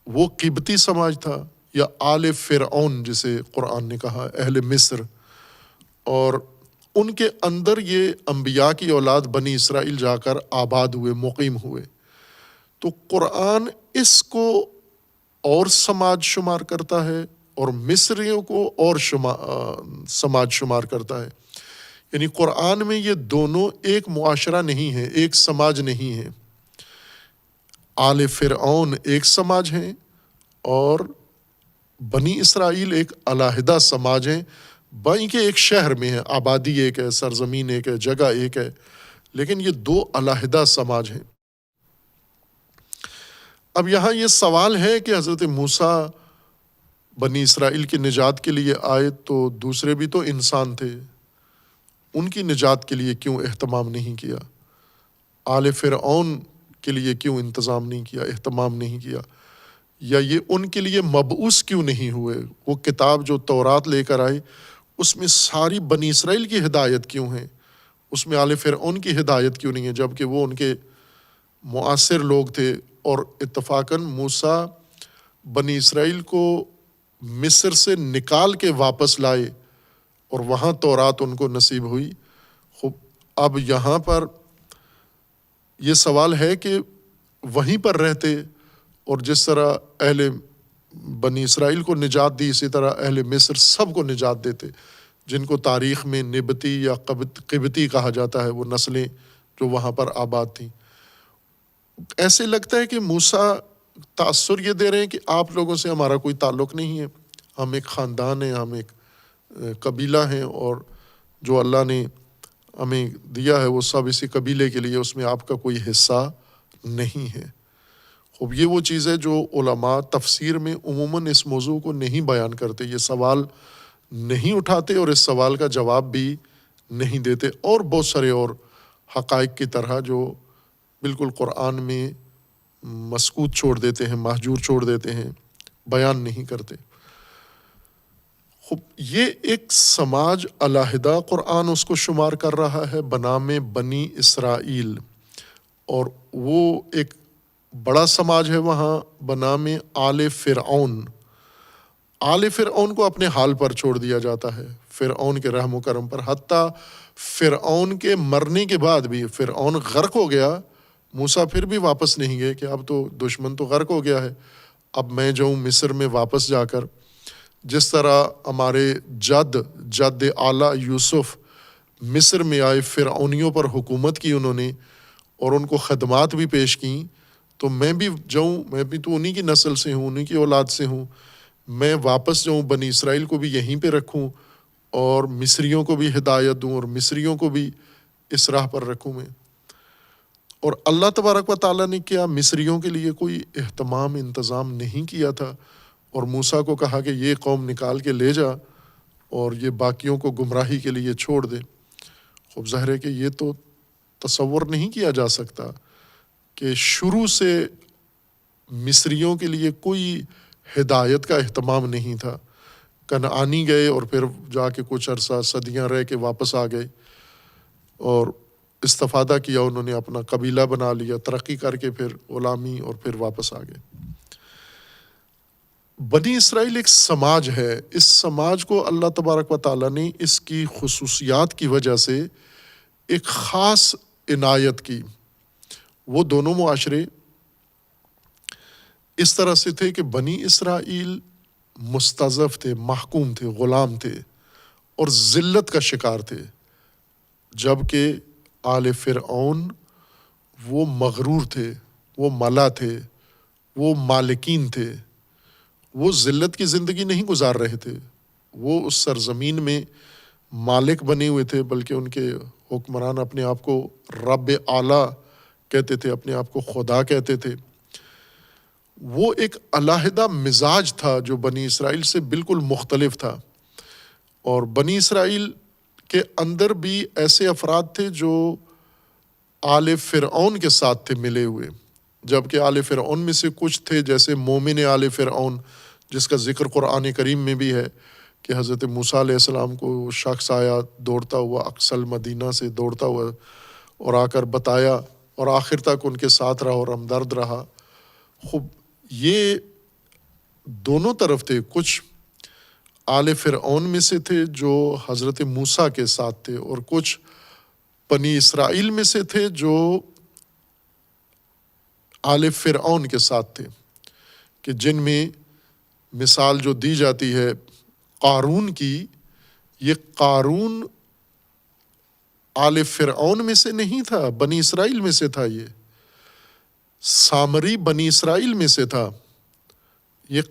وہ قبطی سماج تھا، یا آل فرعون جسے قرآن نے کہا، اہل مصر، اور ان کے اندر یہ انبیاء کی اولاد بنی اسرائیل جا کر آباد ہوئے، مقیم ہوئے. تو قرآن اس کو اور سماج شمار کرتا ہے اور مصریوں کو اور سماج شمار کرتا ہے. یعنی قرآن میں یہ دونوں ایک معاشرہ نہیں ہے، ایک سماج نہیں ہے. آل فرعون ایک سماج ہیں اور بنی اسرائیل ایک علیحدہ سماج ہیں. بائی کے ایک شہر میں ہے، آبادی ایک ہے، سرزمین ایک ہے، جگہ ایک ہے، لیکن یہ دو علیحدہ سماج ہیں. اب یہاں یہ سوال ہے کہ حضرت موسیٰ بنی اسرائیل کی نجات کے لیے آئے تو دوسرے بھی تو انسان تھے، ان کی نجات کے لیے کیوں اہتمام نہیں کیا؟ آل فرعون کے لیے کیوں انتظام نہیں کیا، اہتمام نہیں کیا؟ یا یہ ان کے لیے مبعوث کیوں نہیں ہوئے؟ وہ کتاب جو تورات لے کر آئے اس میں ساری بنی اسرائیل کی ہدایت کیوں ہے، اس میں آل فرعون کی ہدایت کیوں نہیں ہے، جبکہ وہ ان کے معاصر لوگ تھے؟ اور اتفاقاً موسیٰ بنی اسرائیل کو مصر سے نکال کے واپس لائے اور وہاں تورات ان کو نصیب ہوئی. خوب اب یہاں پر یہ سوال ہے کہ وہیں پر رہتے اور جس طرح اہل بنی اسرائیل کو نجات دی، اسی طرح اہل مصر سب کو نجات دیتے، جن کو تاریخ میں نبتی یا قبطی کہا جاتا ہے، وہ نسلیں جو وہاں پر آباد تھیں. ایسے لگتا ہے کہ موسیٰ تأثر یہ دے رہے ہیں کہ آپ لوگوں سے ہمارا کوئی تعلق نہیں ہے، ہم ایک خاندان ہیں، ہم ایک قبیلہ ہیں، اور جو اللہ نے ہمیں دیا ہے وہ سب اسی قبیلے کے لیے، اس میں آپ کا کوئی حصہ نہیں ہے. خوب یہ وہ چیز ہے جو علماء تفسیر میں عموماً اس موضوع کو نہیں بیان کرتے، یہ سوال نہیں اٹھاتے اور اس سوال کا جواب بھی نہیں دیتے، اور بہت سارے اور حقائق کی طرح جو بالکل قرآن میں مسکوت چھوڑ دیتے ہیں، مہجور چھوڑ دیتے ہیں، بیان نہیں کرتے. یہ ایک سماج علیحدہ قرآن اس کو شمار کر رہا ہے بنام بنی اسرائیل، اور وہ ایک بڑا سماج ہے وہاں بنام آل فرعون. آل فرعون کو اپنے حال پر چھوڑ دیا جاتا ہے، فرعون کے رحم و کرم پر. حتیٰ فرعون کے مرنے کے بعد بھی، فرعون غرق ہو گیا، موسیٰ پھر بھی واپس نہیں گئے کہ اب تو دشمن تو غرق ہو گیا ہے، اب میں جاؤں مصر میں واپس جا کر. جس طرح ہمارے جد اعلیٰ یوسف مصر میں آئے، فرعونیوں پر حکومت کی انہوں نے اور ان کو خدمات بھی پیش کیں، تو میں بھی جاؤں، میں بھی تو انہی کی نسل سے ہوں، انہی کی اولاد سے ہوں، میں واپس جاؤں، بنی اسرائیل کو بھی یہیں پہ رکھوں اور مصریوں کو بھی ہدایت دوں اور مصریوں کو بھی اس راہ پر رکھوں میں. اور اللہ تبارک و تعالیٰ نے کیا مصریوں کے لیے کوئی اہتمام انتظام نہیں کیا تھا، اور موسیٰ کو کہا کہ یہ قوم نکال کے لے جا اور یہ باقیوں کو گمراہی کے لیے چھوڑ دے. خوب ظاہر ہے کہ یہ تو تصور نہیں کیا جا سکتا کہ شروع سے مصریوں کے لیے کوئی ہدایت کا اہتمام نہیں تھا. کنعانی گئے اور پھر جا کے کچھ عرصہ صدیاں رہ کے واپس آ گئے اور استفادہ کیا، انہوں نے اپنا قبیلہ بنا لیا، ترقی کر کے پھر غلامی اور پھر واپس آ گئے. بنی اسرائیل ایک سماج ہے، اس سماج کو اللہ تبارک و تعالیٰ نے اس کی خصوصیات کی وجہ سے ایک خاص عنایت کی. وہ دونوں معاشرے اس طرح سے تھے کہ بنی اسرائیل مستضعف تھے، محکوم تھے، غلام تھے اور ذلت کا شکار تھے، جبکہ آل فرعون وہ مغرور تھے، وہ ملا تھے، وہ مالکین تھے، وہ ذلت کی زندگی نہیں گزار رہے تھے، وہ اس سرزمین میں مالک بنے ہوئے تھے، بلکہ ان کے حکمران اپنے آپ کو رب اعلیٰ کہتے تھے، اپنے آپ کو خدا کہتے تھے، وہ ایک علیحدہ مزاج تھا جو بنی اسرائیل سے بالکل مختلف تھا۔ اور بنی اسرائیل کے اندر بھی ایسے افراد تھے جو آل فرعون کے ساتھ تھے ملے ہوئے، جبکہ آل فرعون میں سے کچھ تھے جیسے مومن آل فرعون، جس کا ذکر قرآن کریم میں بھی ہے کہ حضرت موسیٰ علیہ السلام کو شخص آیا دوڑتا ہوا اقصی مدینہ سے دوڑتا ہوا اور آ کر بتایا، اور آخر تک ان کے ساتھ رہا اور ہمدرد رہا۔ خوب یہ دونوں طرف تھے، کچھ آل فرعون میں سے تھے جو حضرت موسیٰ کے ساتھ تھے، اور کچھ بنی اسرائیل میں سے تھے جو آل فرعون کے ساتھ تھے، کہ جن میں مثال جو دی جاتی ہے قارون کی، یہ قارون آل فرعون میں سے نہیں تھا، بنی اسرائیل میں سے تھا۔ یہ سامری بنی اسرائیل میں سے تھا، یہ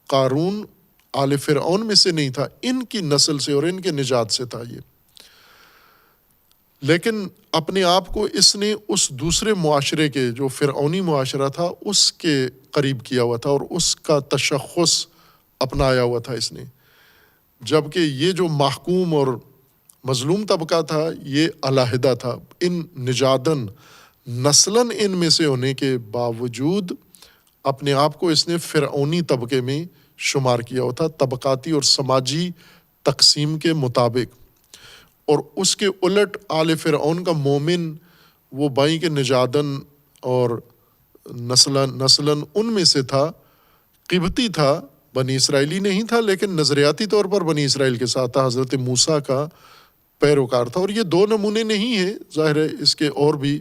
قارون آل فرعون میں سے نہیں تھا، ان کی نسل سے اور ان کے نجات سے تھا یہ۔ لیکن اپنے آپ کو اس نے اس دوسرے معاشرے کے جو فرعونی معاشرہ تھا اس کے قریب کیا ہوا تھا اور اس کا تشخص اپنایا ہوا تھا اس نے، جبکہ یہ جو محکوم اور مظلوم طبقہ تھا یہ علیحدہ تھا۔ ان نژاداً نسلاً ان میں سے ہونے کے باوجود اپنے آپ کو اس نے فرعونی طبقے میں شمار کیا ہوا تھا، طبقاتی اور سماجی تقسیم کے مطابق۔ اور اس کے الٹ آل فرعون کا مومن وہ بائیں کے نژاداً اور نسلاً ان میں سے تھا، قبطی تھا، بنی اسرائیلی نہیں تھا، لیکن نظریاتی طور پر بنی اسرائیل کے ساتھ تھا، حضرت موسیٰ کا پیروکار تھا۔ اور یہ دو نمونے نہیں ہیں، ظاہر ہے اس کے اور بھی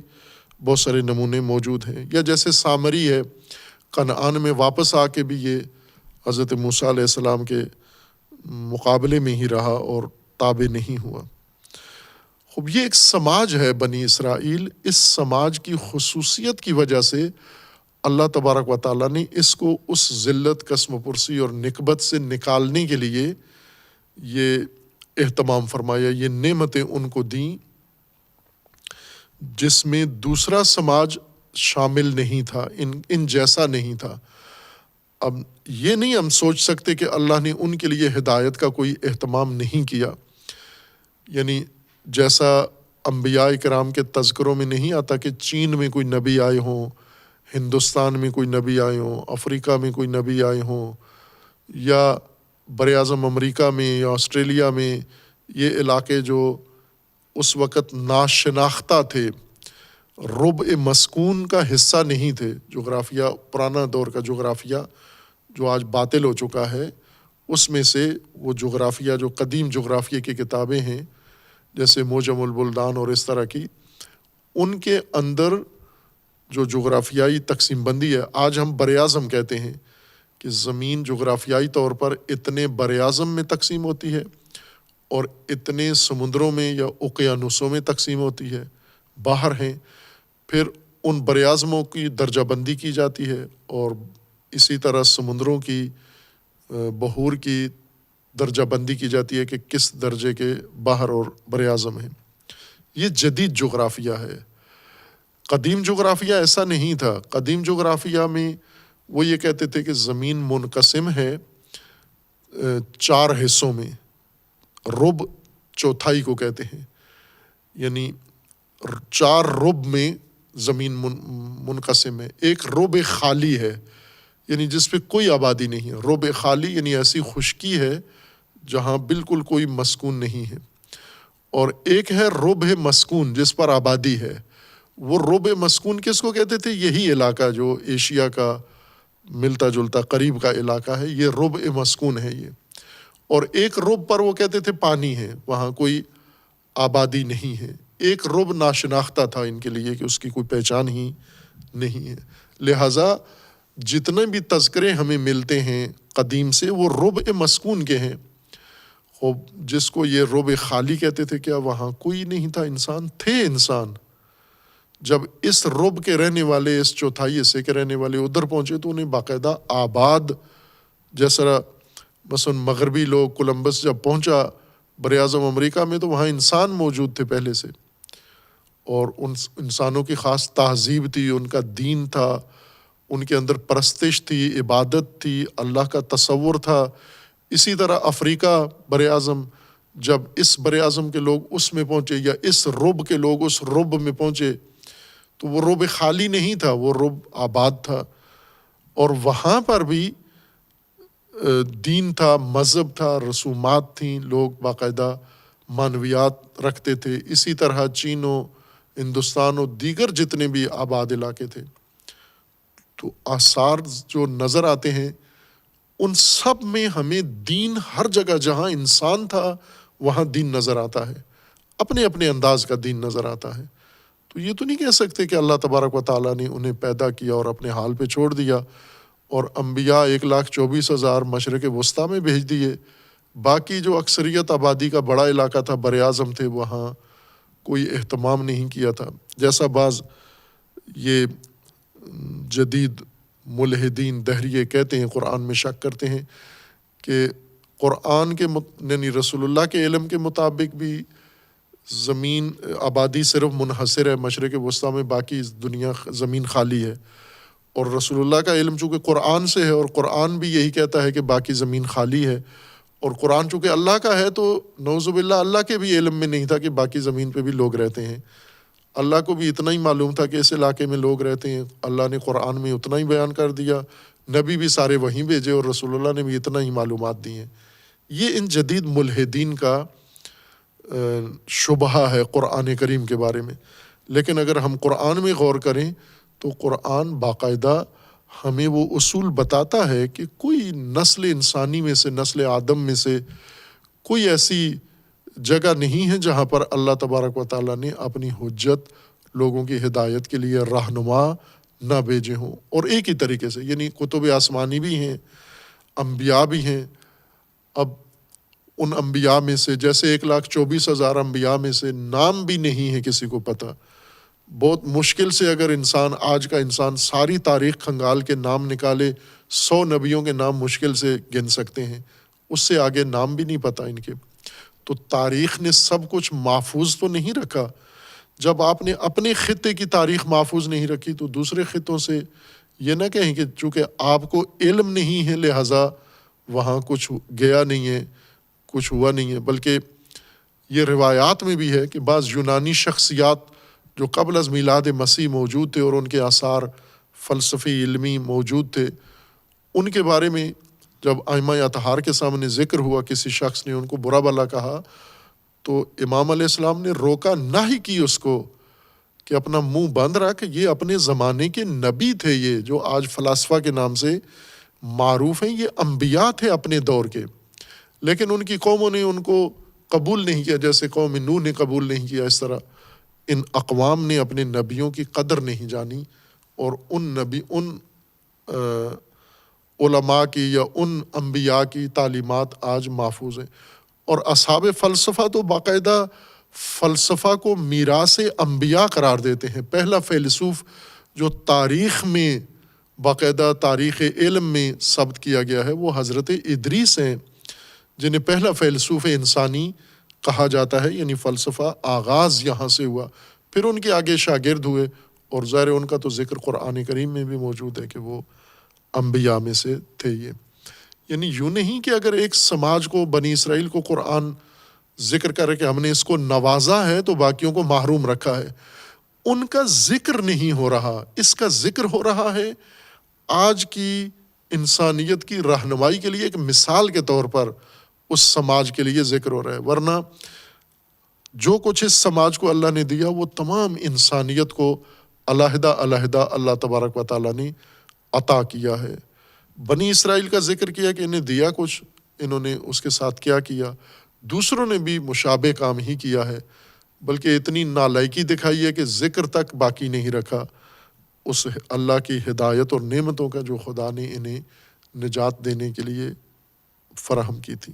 بہت سارے نمونے موجود ہیں۔ یا جیسے سامری ہے، کنعان میں واپس آ کے بھی یہ حضرت موسیٰ علیہ السلام کے مقابلے میں ہی رہا اور تابع نہیں ہوا۔ خوب یہ ایک سماج ہے بنی اسرائیل، اس سماج کی خصوصیت کی وجہ سے اللہ تبارک و تعالیٰ نے اس کو اس ذلت، قسم پرسی اور نکبت سے نکالنے کے لیے یہ اہتمام فرمایا، یہ نعمتیں ان کو دیں جس میں دوسرا سماج شامل نہیں تھا، ان جیسا نہیں تھا۔ اب یہ نہیں ہم سوچ سکتے کہ اللہ نے ان کے لیے ہدایت کا کوئی اہتمام نہیں کیا، یعنی جیسا انبیاء کرام کے تذکروں میں نہیں آتا کہ چین میں کوئی نبی آئے ہوں، ہندوستان میں کوئی نبی آئے ہوں، افریقہ میں کوئی نبی آئے ہوں، یا براعظم امریکہ میں یا آسٹریلیا میں، یہ علاقے جو اس وقت ناشناختہ تھے، ربع مسکون کا حصہ نہیں تھے۔ جغرافیہ، پرانا دور کا جغرافیہ جو آج باطل ہو چکا ہے، اس میں سے وہ جغرافیہ جو قدیم جغرافیہ کی کتابیں ہیں جیسے موجم البلدان اور اس طرح کی، ان کے اندر جو جغرافیائی تقسیم بندی ہے، آج ہم براعظم کہتے ہیں کہ زمین جغرافیائی طور پر اتنے براعظم میں تقسیم ہوتی ہے اور اتنے سمندروں میں یا اوقیانوسوں میں تقسیم ہوتی ہے، باہر ہیں، پھر ان براعظموں کی درجہ بندی کی جاتی ہے اور اسی طرح سمندروں کی بحور کی درجہ بندی کی جاتی ہے کہ کس درجے کے باہر اور براعظم ہیں۔ یہ جدید جغرافیہ ہے۔ قدیم جغرافیہ ایسا نہیں تھا۔ قدیم جغرافیہ میں وہ یہ کہتے تھے کہ زمین منقسم ہے 4 حصوں میں، ربع چوتھائی کو کہتے ہیں، یعنی 4 ربع میں زمین منقسم ہے۔ ایک ربع خالی ہے، یعنی جس پہ کوئی آبادی نہیں ہے۔ ربع خالی یعنی ایسی خشکی ہے جہاں بالکل کوئی مسکون نہیں ہے، اور ایک ہے ربع مسکون جس پر آبادی ہے۔ وہ ربع مسکون کس کو کہتے تھے؟ یہی علاقہ جو ایشیا کا ملتا جلتا قریب کا علاقہ ہے، یہ ربع مسکون ہے یہ۔ اور ایک ربع پر وہ کہتے تھے پانی ہے، وہاں کوئی آبادی نہیں ہے۔ ایک ربع ناشناختہ تھا ان کے لیے کہ اس کی کوئی پہچان ہی نہیں ہے۔ لہٰذا جتنے بھی تذکرے ہمیں ملتے ہیں قدیم سے وہ ربع مسکون کے ہیں۔ جس کو یہ ربع خالی کہتے تھے، کیا وہاں کوئی نہیں تھا؟ انسان تھے۔ انسان جب اس ربع کے رہنے والے، اس چوتھائی حصے کے رہنے والے ادھر پہنچے تو انہیں باقاعدہ آباد، جیسا مثلا مغربی لوگ، کولمبس جب پہنچا براعظم امریکہ میں تو وہاں انسان موجود تھے پہلے سے، اور ان انسانوں کی خاص تہذیب تھی، ان کا دین تھا، ان کے اندر پرستش تھی، عبادت تھی، اللہ کا تصور تھا۔ اسی طرح افریقہ بر اعظم، جب اس بر اعظم کے لوگ اس میں پہنچے یا اس رب کے لوگ اس رب میں پہنچے تو وہ رب خالی نہیں تھا، وہ رب آباد تھا، اور وہاں پر بھی دین تھا، مذہب تھا، رسومات تھیں، لوگ باقاعدہ معنویات رکھتے تھے۔ اسی طرح چین و ہندوستان و دیگر جتنے بھی آباد علاقے تھے، تو آثار جو نظر آتے ہیں ان سب میں ہمیں دین، ہر جگہ جہاں انسان تھا وہاں دین نظر آتا ہے، اپنے اپنے انداز کا دین نظر آتا ہے۔ تو یہ تو نہیں کہہ سکتے کہ اللہ تبارک و تعالیٰ نے انہیں پیدا کیا اور اپنے حال پہ چھوڑ دیا، اور انبیاء 1,24,000 مشرق وسطیٰ میں بھیج دیے، باقی جو اکثریت آبادی کا بڑا علاقہ تھا، بر اعظم تھے، وہاں کوئی اہتمام نہیں کیا تھا۔ جیسا بعض یہ جدید ملحدین دہریے کہتے ہیں، قرآن میں شک کرتے ہیں کہ قرآن کے یعنی رسول اللہ کے علم کے مطابق بھی زمین آبادی صرف منحصر ہے مشرق وسطیٰ میں، باقی دنیا زمین خالی ہے، اور رسول اللہ کا علم چونکہ قرآن سے ہے اور قرآن بھی یہی کہتا ہے کہ باقی زمین خالی ہے، اور قرآن چونکہ اللہ کا ہے تو نعوذ باللہ اللہ کے بھی علم میں نہیں تھا کہ باقی زمین پہ بھی لوگ رہتے ہیں۔ اللہ کو بھی اتنا ہی معلوم تھا کہ اس علاقے میں لوگ رہتے ہیں، اللہ نے قرآن میں اتنا ہی بیان کر دیا، نبی بھی سارے وہیں بھیجے، اور رسول اللہ نے بھی اتنا ہی معلومات دی ہیں۔ یہ ان جدید ملحدین کا شبہہ ہے قرآن کریم کے بارے میں۔ لیکن اگر ہم قرآن میں غور کریں تو قرآن باقاعدہ ہمیں وہ اصول بتاتا ہے کہ کوئی نسل انسانی میں سے، نسل آدم میں سے کوئی ایسی جگہ نہیں ہے جہاں پر اللہ تبارک و تعالیٰ نے اپنی حجت لوگوں کی ہدایت کے لیے رہنما نہ بھیجے ہوں، اور ایک ہی طریقے سے، یعنی کتب آسمانی بھی ہیں، انبیاء بھی ہیں۔ اب ان انبیاء میں سے جیسے 1,24,000 انبیاء میں سے نام بھی نہیں ہے کسی کو پتہ، بہت مشکل سے اگر انسان، آج کا انسان ساری تاریخ کھنگال کے نام نکالے، 100 نبیوں کے نام مشکل سے گن سکتے ہیں، اس سے آگے نام بھی نہیں پتہ ان کے۔ تو تاریخ نے سب کچھ محفوظ تو نہیں رکھا۔ جب آپ نے اپنے خطے کی تاریخ محفوظ نہیں رکھی تو دوسرے خطوں سے یہ نہ کہیں کہ چونکہ آپ کو علم نہیں ہے لہٰذا وہاں کچھ گیا نہیں ہے، کچھ ہوا نہیں ہے۔ بلکہ یہ روایات میں بھی ہے کہ بعض یونانی شخصیات جو قبل از میلاد مسیح موجود تھے اور ان کے آثار فلسفی علمی موجود تھے، ان کے بارے میں جب ائمہ اطہار کے سامنے ذکر ہوا، کسی شخص نے ان کو برا بھلا کہا تو امام علیہ السلام نے روکا نہ ہی کی اس کو، کہ اپنا منہ بند رکھ، یہ اپنے زمانے کے نبی تھے، یہ جو آج فلاسفہ کے نام سے معروف ہیں، یہ انبیاء تھے اپنے دور کے، لیکن ان کی قوموں نے ان کو قبول نہیں کیا، جیسے قوم نوح نے قبول نہیں کیا، اس طرح ان اقوام نے اپنے نبیوں کی قدر نہیں جانی، اور ان علماء کی یا ان انبیاء کی تعلیمات آج محفوظ ہیں۔ اور اصحاب فلسفہ تو باقاعدہ فلسفہ کو میراث انبیاء قرار دیتے ہیں۔ پہلا فیلسوف جو تاریخ میں باقاعدہ تاریخ علم میں ثبت کیا گیا ہے وہ حضرت ادریس ہیں، جنہیں پہلا فیلسوف انسانی کہا جاتا ہے، یعنی فلسفہ آغاز یہاں سے ہوا، پھر ان کے آگے شاگرد ہوئے، اور ظاہر ان کا تو ذکر قرآن کریم میں بھی موجود ہے کہ وہ انبیاء میں سے تھے۔ یہ یعنی یوں نہیں کہ اگر ایک سماج کو، بنی اسرائیل کو قرآن ذکر کرے کہ ہم نے اس کو نوازا ہے تو باقیوں کو محروم رکھا ہے، ان کا ذکر نہیں ہو رہا، اس کا ذکر ہو رہا ہے آج کی انسانیت کی رہنمائی کے لیے، ایک مثال کے طور پر اس سماج کے لیے ذکر ہو رہا ہے۔ ورنہ جو کچھ اس سماج کو اللہ نے دیا وہ تمام انسانیت کو علیحدہ علیحدہ اللہ تبارک و تعالیٰ نے عطا کیا ہے۔ بنی اسرائیل کا ذکر کیا کہ انہیں دیا کچھ، انہوں نے اس کے ساتھ کیا کیا، دوسروں نے بھی مشابہ کام ہی کیا ہے، بلکہ اتنی نالائکی دکھائی ہے کہ ذکر تک باقی نہیں رکھا اس اللہ کی ہدایت اور نعمتوں کا جو خدا نے انہیں نجات دینے کے لیے فراہم کی تھی۔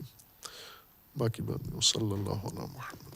باقی بات صلی اللہ علیہ محمد۔